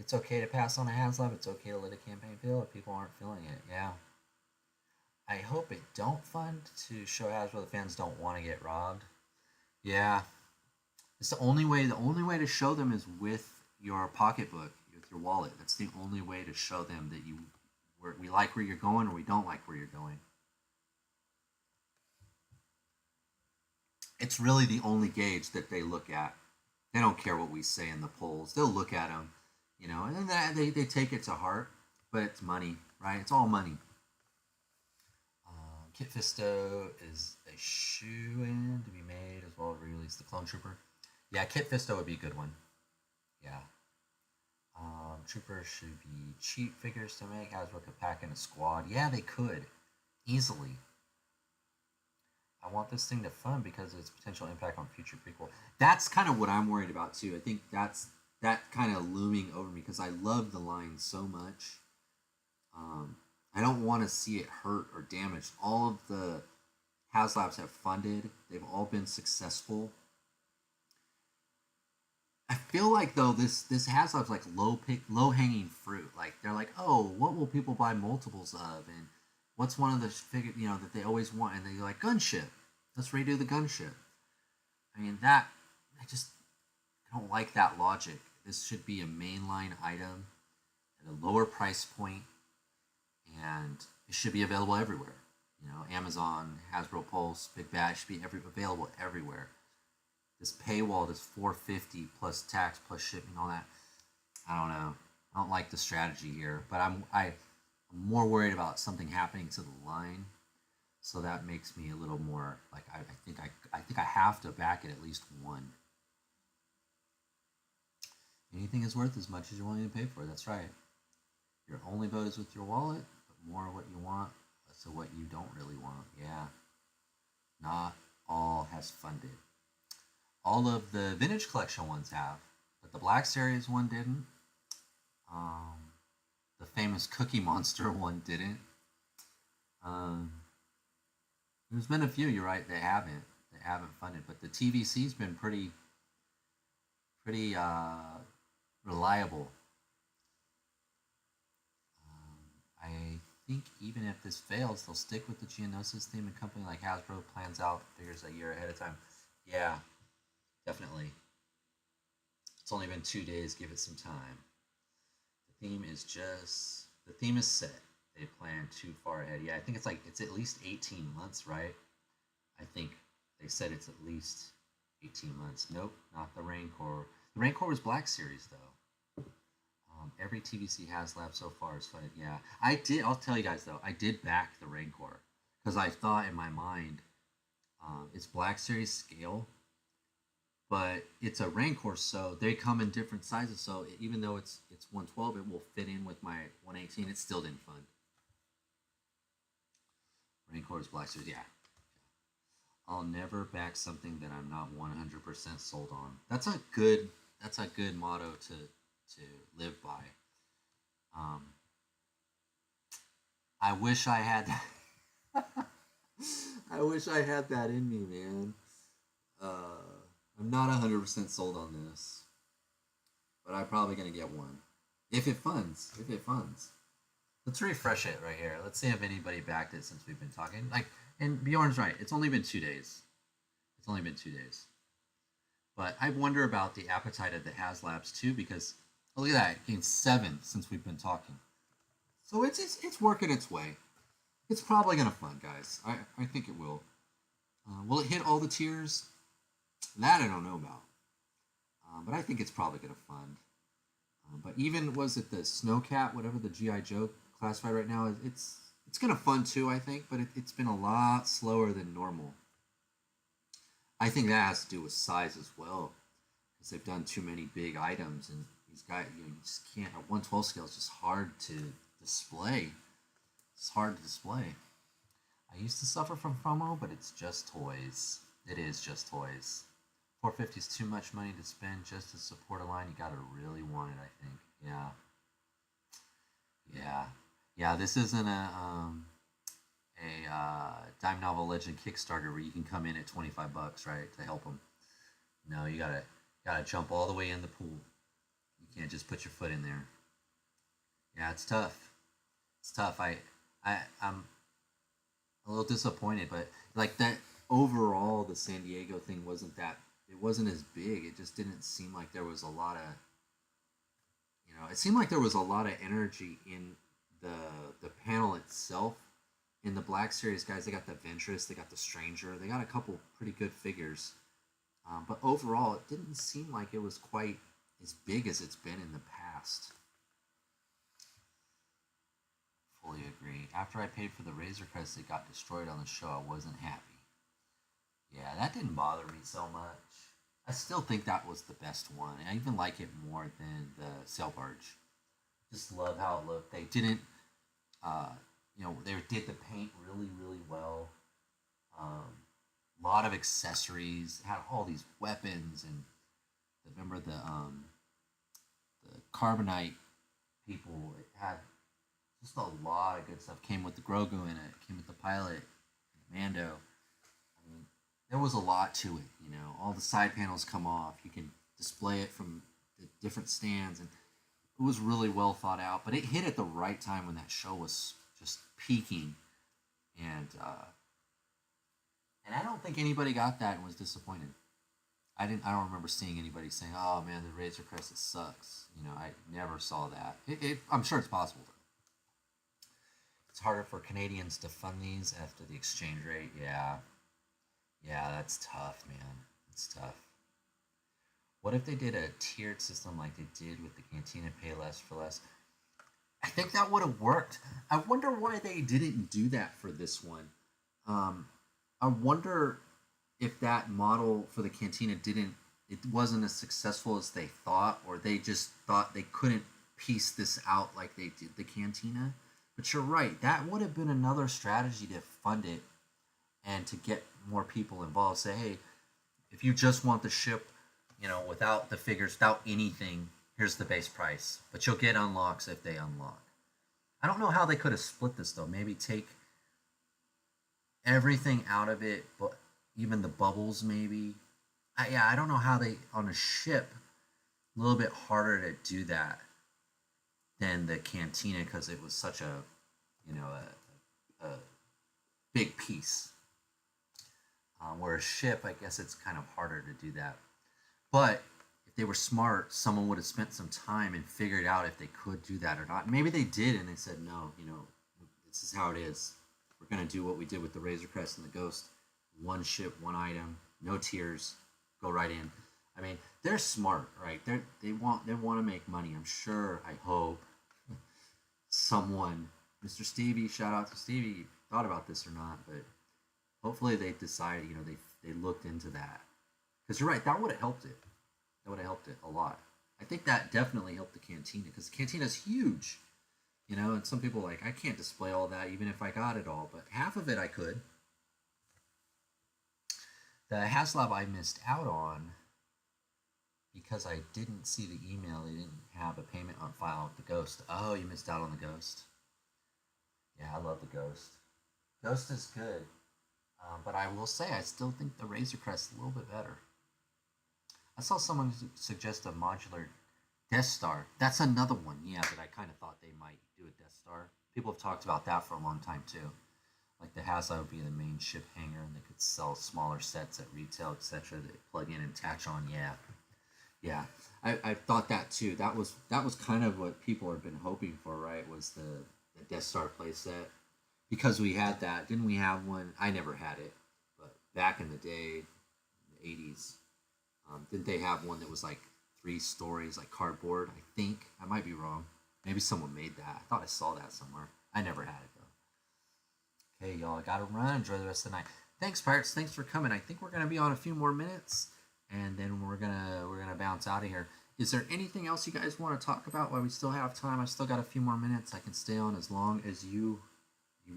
It's okay to pass on a HasLab. It's okay to let a campaign fail if people aren't feeling it. Yeah. I hope it don't fund to show Hasbro the fans don't want to get robbed. Yeah. It's the only way. The only way to show them is with your pocketbook, with your wallet. That's the only way to show them that we like where you're going or we don't like where you're going. It's really the only gauge that they look at. They don't care what we say in the polls. They'll look at them, and then they take it to heart. But it's money, right? It's all money. Kit Fisto is a shoe-in to be made as well as release the Clone Trooper. Yeah, Kit Fisto would be a good one. Yeah. Troopers should be cheap figures to make. Hasbro could pack in a squad. Yeah, they could. Easily. I want this thing to fund because of its potential impact on future prequel. That's kind of what I'm worried about too. I think that's that kind of looming over me because I love the line so much. I don't want to see it hurt or damaged. All of the HasLabs have funded. They've all been successful. I feel like though this HasLab's like low hanging fruit. Like they're like, oh, what will people buy multiples of, and what's one of the figure that they always want, and they're like gunship. Let's redo the gunship. I mean I don't like that logic. This should be a mainline item at a lower price point, and it should be available everywhere. Amazon, Hasbro Pulse, Big Bad should be available everywhere. This paywall, this $4.50 plus tax plus shipping, all that. I don't know. I don't like the strategy here, but I'm more worried about something happening to the line, so that makes me a little more like I think I have to back it at least one. Anything is worth as much as you're willing to pay for. That's right. Your only vote is with your wallet, but more what you want, so what you don't really want. Yeah. Not all has funded. All of the vintage collection ones have, but the Black Series one didn't. The famous Cookie Monster one didn't. There's been a few. You're right. They haven't funded, but the TVC's been pretty reliable. I think even if this fails, they'll stick with the Geonosis theme, and company like Hasbro plans out figures a year ahead of time. Yeah. Definitely. It's only been 2 days. Give it some time. The theme is set. They plan too far ahead. Yeah, I think it's at least 18 months, right? I think they said it's at least 18 months. Nope, not the Rancor. The Rancor was Black Series though. Every TVC HasLab so far is funded. Yeah, I'll tell you guys though. I did back the Rancor because I thought in my mind, it's Black Series scale. But it's a Rancor, so they come in different sizes. So even though it's 112, it will fit in with my 118. It still didn't fund. Rancor is Black Series, yeah. I'll never back something that I'm not 100% sold on. That's a good motto to live by. I wish I had that. I wish I had that in me, man. I'm not 100% sold on this, but I'm probably going to get one. If it funds. Let's refresh it right here. Let's see if anybody backed it since we've been talking. And Bjorn's right. It's only been 2 days. But I wonder about the appetite of the HasLabs too, because oh, look at that, it gained 7 since we've been talking. So it's working its way. It's probably gonna fund, guys. I think it will. Will it hit all the tiers? That I don't know about. But I think it's probably gonna fund. But even was it the Snowcat, whatever the GI Joe classified right now, it's gonna fund too, I think. But it's been a lot slower than normal. I think that has to do with size as well, because they've done too many big items, and these guys, you just can't. A 1/12 scale is just hard to display. It's hard to display. I used to suffer from FOMO, but it's just toys. It is just toys. 450 is too much money to spend just to support a line. You gotta really want it, I think. Yeah. This isn't a dime novel legend Kickstarter where you can come in at $25, right, to help them. No, you gotta jump all the way in the pool. You can't just put your foot in there. Yeah, it's tough. It's tough. I'm a little disappointed, but like that overall, the San Diego thing wasn't that. It wasn't as big. It just didn't seem like there was a lot of. It seemed like there was a lot of energy in the panel itself. In the Black Series guys, they got the Ventress, they got the Stranger, they got a couple pretty good figures. But overall, it didn't seem like it was quite as big as it's been in the past. Fully agree. After I paid for the Razor Crest that got destroyed on the show, I wasn't happy. Yeah, that didn't bother me so much. I still think that was the best one. I even like it more than the Sail Barge. Just love how it looked. They didn't, they did the paint really, really well. A lot of accessories. It had all these weapons, and remember the carbonite people. It had just a lot of good stuff. Came with the Grogu in it. Came with the pilot, Mando. I mean, there was a lot to it. All the side panels come off. You can display it from the different stands, and it was really well thought out. But it hit at the right time when that show was just peaking, and I don't think anybody got that and was disappointed. I don't remember seeing anybody saying, "Oh man, the Razor Crest, it sucks." I never saw that. I'm sure it's possible though. It's harder for Canadians to fund these after the exchange rate. Yeah, that's tough, man. It's tough. What if they did a tiered system like they did with the Cantina Pay Less for Less? I think that would have worked. I wonder why they didn't do that for this one. I wonder if that model for the Cantina it wasn't as successful as they thought, or they just thought they couldn't piece this out like they did the Cantina. But you're right, that would have been another strategy to fund it and to get more people involved. Say, hey, if you just want the ship, without the figures, without anything, here's the base price. But you'll get unlocks if they unlock. I don't know how they could have split this though. Maybe take everything out of it, but even the bubbles maybe. I don't know how they, on a ship, a little bit harder to do that than the Cantina because it was such a big piece. Where a ship, I guess it's kind of harder to do that. But if they were smart, someone would have spent some time and figured out if they could do that or not. Maybe they did, and they said, no, this is how it is. We're going to do what we did with the Razor Crest and the Ghost. One ship, one item, no tiers, go right in. I mean, they're smart, right? They want to make money. I'm sure, I hope, someone, Mr. Stevie, shout out to Stevie, thought about this or not, but hopefully they decided, they looked into that. Because you're right, that would have helped it. That would have helped it a lot. I think that definitely helped the Cantina, because the Cantina's huge. And some people are like, I can't display all that even if I got it all, but half of it I could. The HasLab I missed out on because I didn't see the email. They didn't have a payment on file with the Ghost. Oh, you missed out on the Ghost. Yeah, I love the Ghost. Ghost is good. But I will say, I still think the Razor Crest is a little bit better. I saw someone suggest a modular Death Star. That's another one, that I kind of thought they might do a Death Star. People have talked about that for a long time, too. Like the HasLab would be the main ship hangar, and they could sell smaller sets at retail, etc. That plug in and attach on. Yeah, yeah. I thought that too. That was kind of what people have been hoping for, right? Was the Death Star playset, because we had that. Didn't we have one? I never had it, but back in the day, in the '80s, didn't they have one that was like 3 stories, like cardboard? I think I might be wrong. Maybe someone made that. I thought I saw that somewhere. I never had it though. Okay, y'all, I gotta run. Enjoy the rest of the night. Thanks, Pirates. Thanks for coming. I think we're gonna be on a few more minutes, and then we're gonna bounce out of here. Is there anything else you guys want to talk about while we still have time? I still got a few more minutes. I can stay on as long as you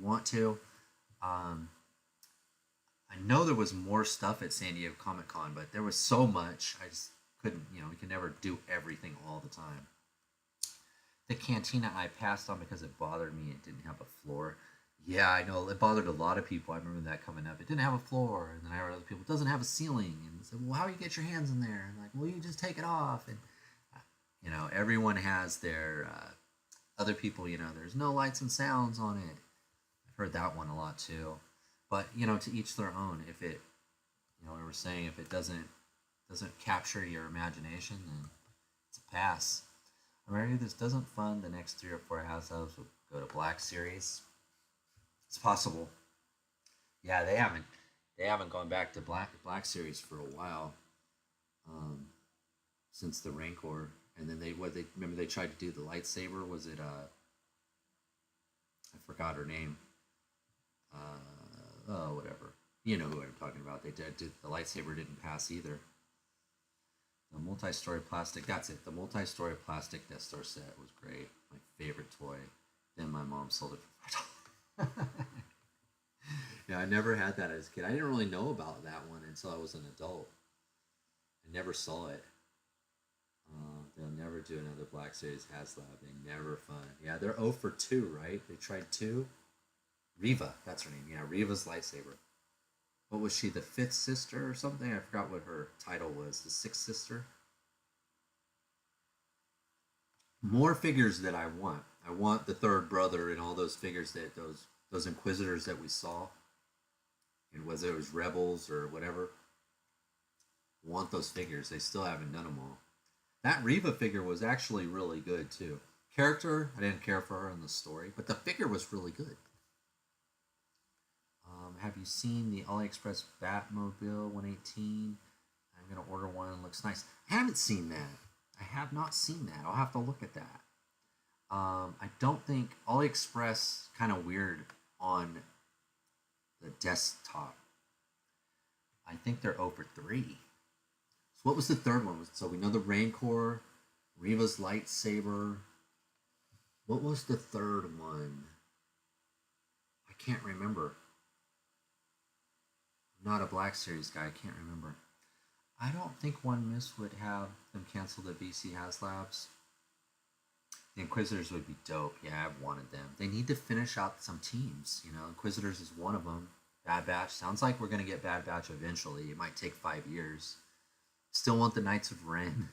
want to. I know there was more stuff at San Diego Comic Con, but there was so much. I just couldn't, we can never do everything all the time. The cantina I passed on because it bothered me. It didn't have a floor. Yeah, I know. It bothered a lot of people. I remember that coming up. It didn't have a floor. And then I heard other people, it doesn't have a ceiling. And I said, well, how do you get your hands in there? And like, well, you just take it off. And, everyone has their, other people, there's no lights and sounds on it. I've heard that one a lot too. But, to each their own. If it, we were saying, if it doesn't capture your imagination, then it's a pass. Remember, this doesn't fund the next 3 or 4 houses will go to Black Series. It's possible. Yeah, they haven't gone back to Black Series for a while, since the Rancor. And then they remember they tried to do the lightsaber. Was it I forgot her name. Whatever. You know who I'm talking about. They did the lightsaber didn't pass either. The multi-story plastic. That's it. The multi-story plastic Death Star set was great. My favorite toy. Then my mom sold it for $5. Yeah, I never had that as a kid. I didn't really know about that one until I was an adult. I never saw it. They'll never do another Black Series HasLab. They never fun. Yeah, they're 0 for 2, right? They tried 2. Reva, that's her name. Yeah, Reva's lightsaber. What was she, the 5th sister or something? I forgot what her title was. The 6th sister? More figures that I want. I want the 3rd brother and all those figures that those Inquisitors that we saw. And whether it was Rebels or whatever. I want those figures. They still haven't done them all. That Reva figure was actually really good too. Character, I didn't care for her in the story, but the figure was really good. Have you seen the AliExpress Batmobile 118? I'm going to order one. It looks nice. I haven't seen that. I have not seen that. I'll have to look at that. I don't think AliExpress kind of weird on the desktop. I think they're over 3. So what was the 3rd one? So we know the Rancor, Reva's lightsaber. What was the 3rd one? I can't remember. I'm not a Black Series guy. I can't remember. I don't think One Miss would have them cancel the VC HasLabs. The Inquisitors would be dope. Yeah, I've wanted them. They need to finish out some teams. Inquisitors is one of them. Bad Batch. Sounds like we're going to get Bad Batch eventually. It might take 5 years. Still want the Knights of Ren.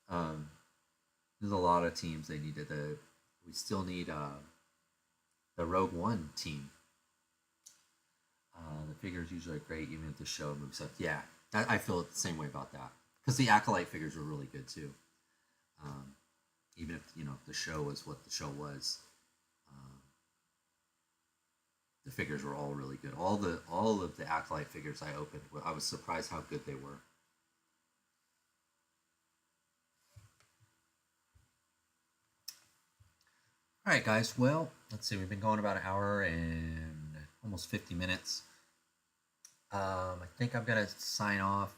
There's a lot of teams they needed. We still need the Rogue One team. The figures usually are great, even if the show moves up. Yeah, I feel the same way about that. Because the Acolyte figures were really good too. Even if the show was what the show was, the figures were all really good. All of the Acolyte figures I opened, I was surprised how good they were. All right, guys. Well, let's see. We've been going about an hour and almost 50 minutes. I think I'm going to sign off.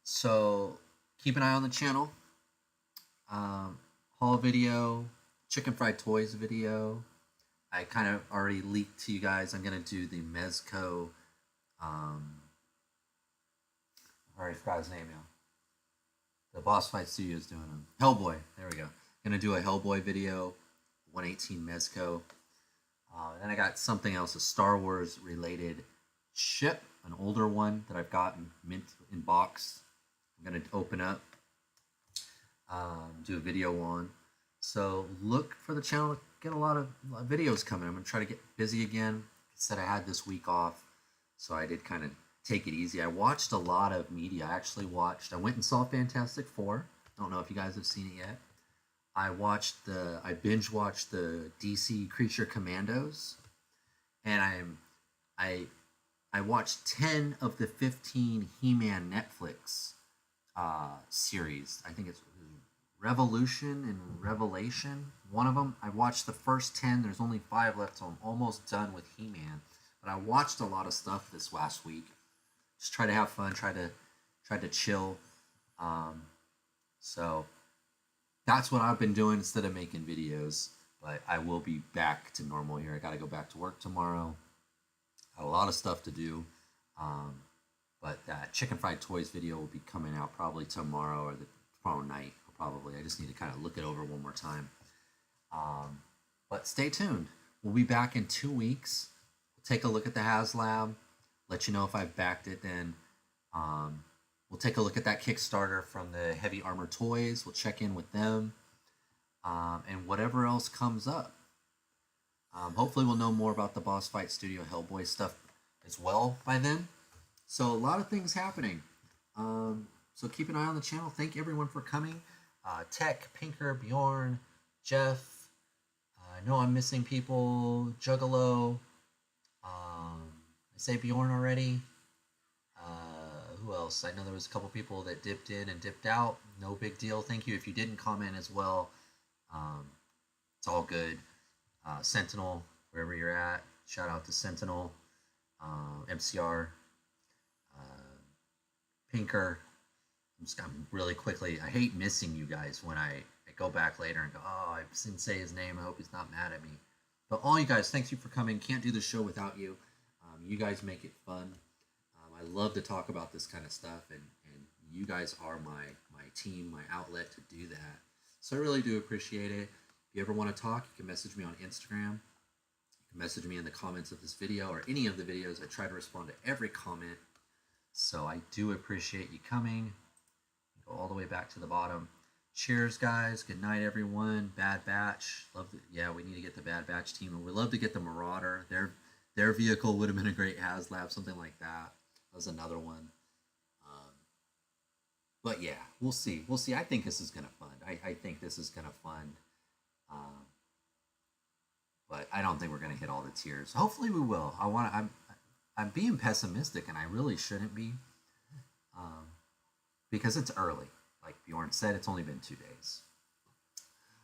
So keep an eye on the channel. Haul video, chicken fried toys video. I kind of already leaked to you guys. I'm going to do the Mezco. I already forgot his name now. The Boss Fight Studio is doing them. Hellboy. There we go. Going to do a Hellboy video. 118 Mezco. Then I got something else, a Star Wars related ship, an older one that I've gotten mint in box. I'm going to open up, do a video on. So look for the channel, get a lot of videos coming. I'm going to try to get busy again said I had this week off, so I did kind of take it easy. I watched a lot of media. I went and saw Fantastic Four. Don't know if you guys have seen it yet. I binge watched the DC Creature Commandos, and I watched 10 of the 15 He-Man Netflix series. I think it's Revolution and Revelation. One of them. I watched the first 10. There's only 5 left, so I'm almost done with He-Man. But I watched a lot of stuff this last week. Just try to have fun. Try to chill. So that's what I've been doing instead of making videos. But I will be back to normal here. I got to go back to work tomorrow. Got a lot of stuff to do. But that Chicken Fried Toys video will be coming out probably tomorrow or tomorrow night. Probably. I just need to kind of look it over one more time. But stay tuned. We'll be back in 2 weeks. We'll take a look at the HasLab. Let you know if I've backed it then. We'll take a look at that Kickstarter from the Heavy Armor Toys. We'll check in with them. And whatever else comes up. Hopefully we'll know more about the Boss Fight Studio Hellboy stuff as well by then. So a lot of things happening. So keep an eye on the channel. Thank everyone for coming. Tech, Pinker, Bjorn, Jeff. I know I'm missing people. Juggalo. I say Bjorn already. Who else? I know there was a couple people that dipped in and dipped out. No big deal. Thank you. If you didn't comment as well, it's all good. Sentinel, wherever you're at. Shout out to Sentinel. MCR. Pinker. I'm really quickly. I hate missing you guys when I go back later and go, oh, I didn't say his name. I hope he's not mad at me. But all you guys, thanks you for coming. Can't do the show without you. You guys make it fun. I love to talk about this kind of stuff, and you guys are my team, my outlet to do that. So I really do appreciate it. If you ever want to talk, you can message me on Instagram. You can message me in the comments of this video or any of the videos. I try to respond to every comment. So I do appreciate you coming. Go all the way back to the bottom. Cheers, guys. Good night, everyone. Bad Batch. Yeah, we need to get the Bad Batch team. And we'd love to get the Marauder. Their vehicle would have been a great HasLab, something like that. That was another one. But yeah, we'll see. We'll see. I think this is gonna fun. I think this is gonna fun. But I don't think we're gonna hit all the tiers. Hopefully we will. I'm being pessimistic, and I really shouldn't be. Because it's early. Like Bjorn said, it's only been 2 days.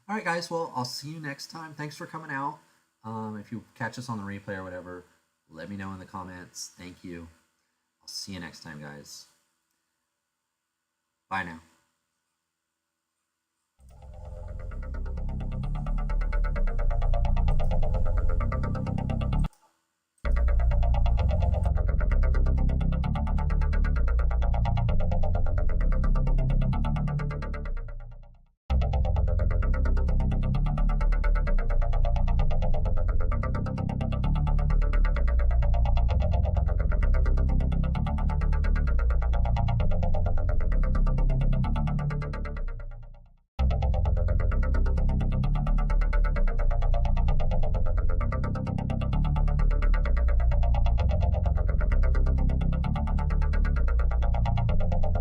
All right, guys. Well, I'll see you next time. Thanks for coming out. If you catch us on the replay or whatever, let me know in the comments. Thank you. I'll see you next time, guys. Bye now.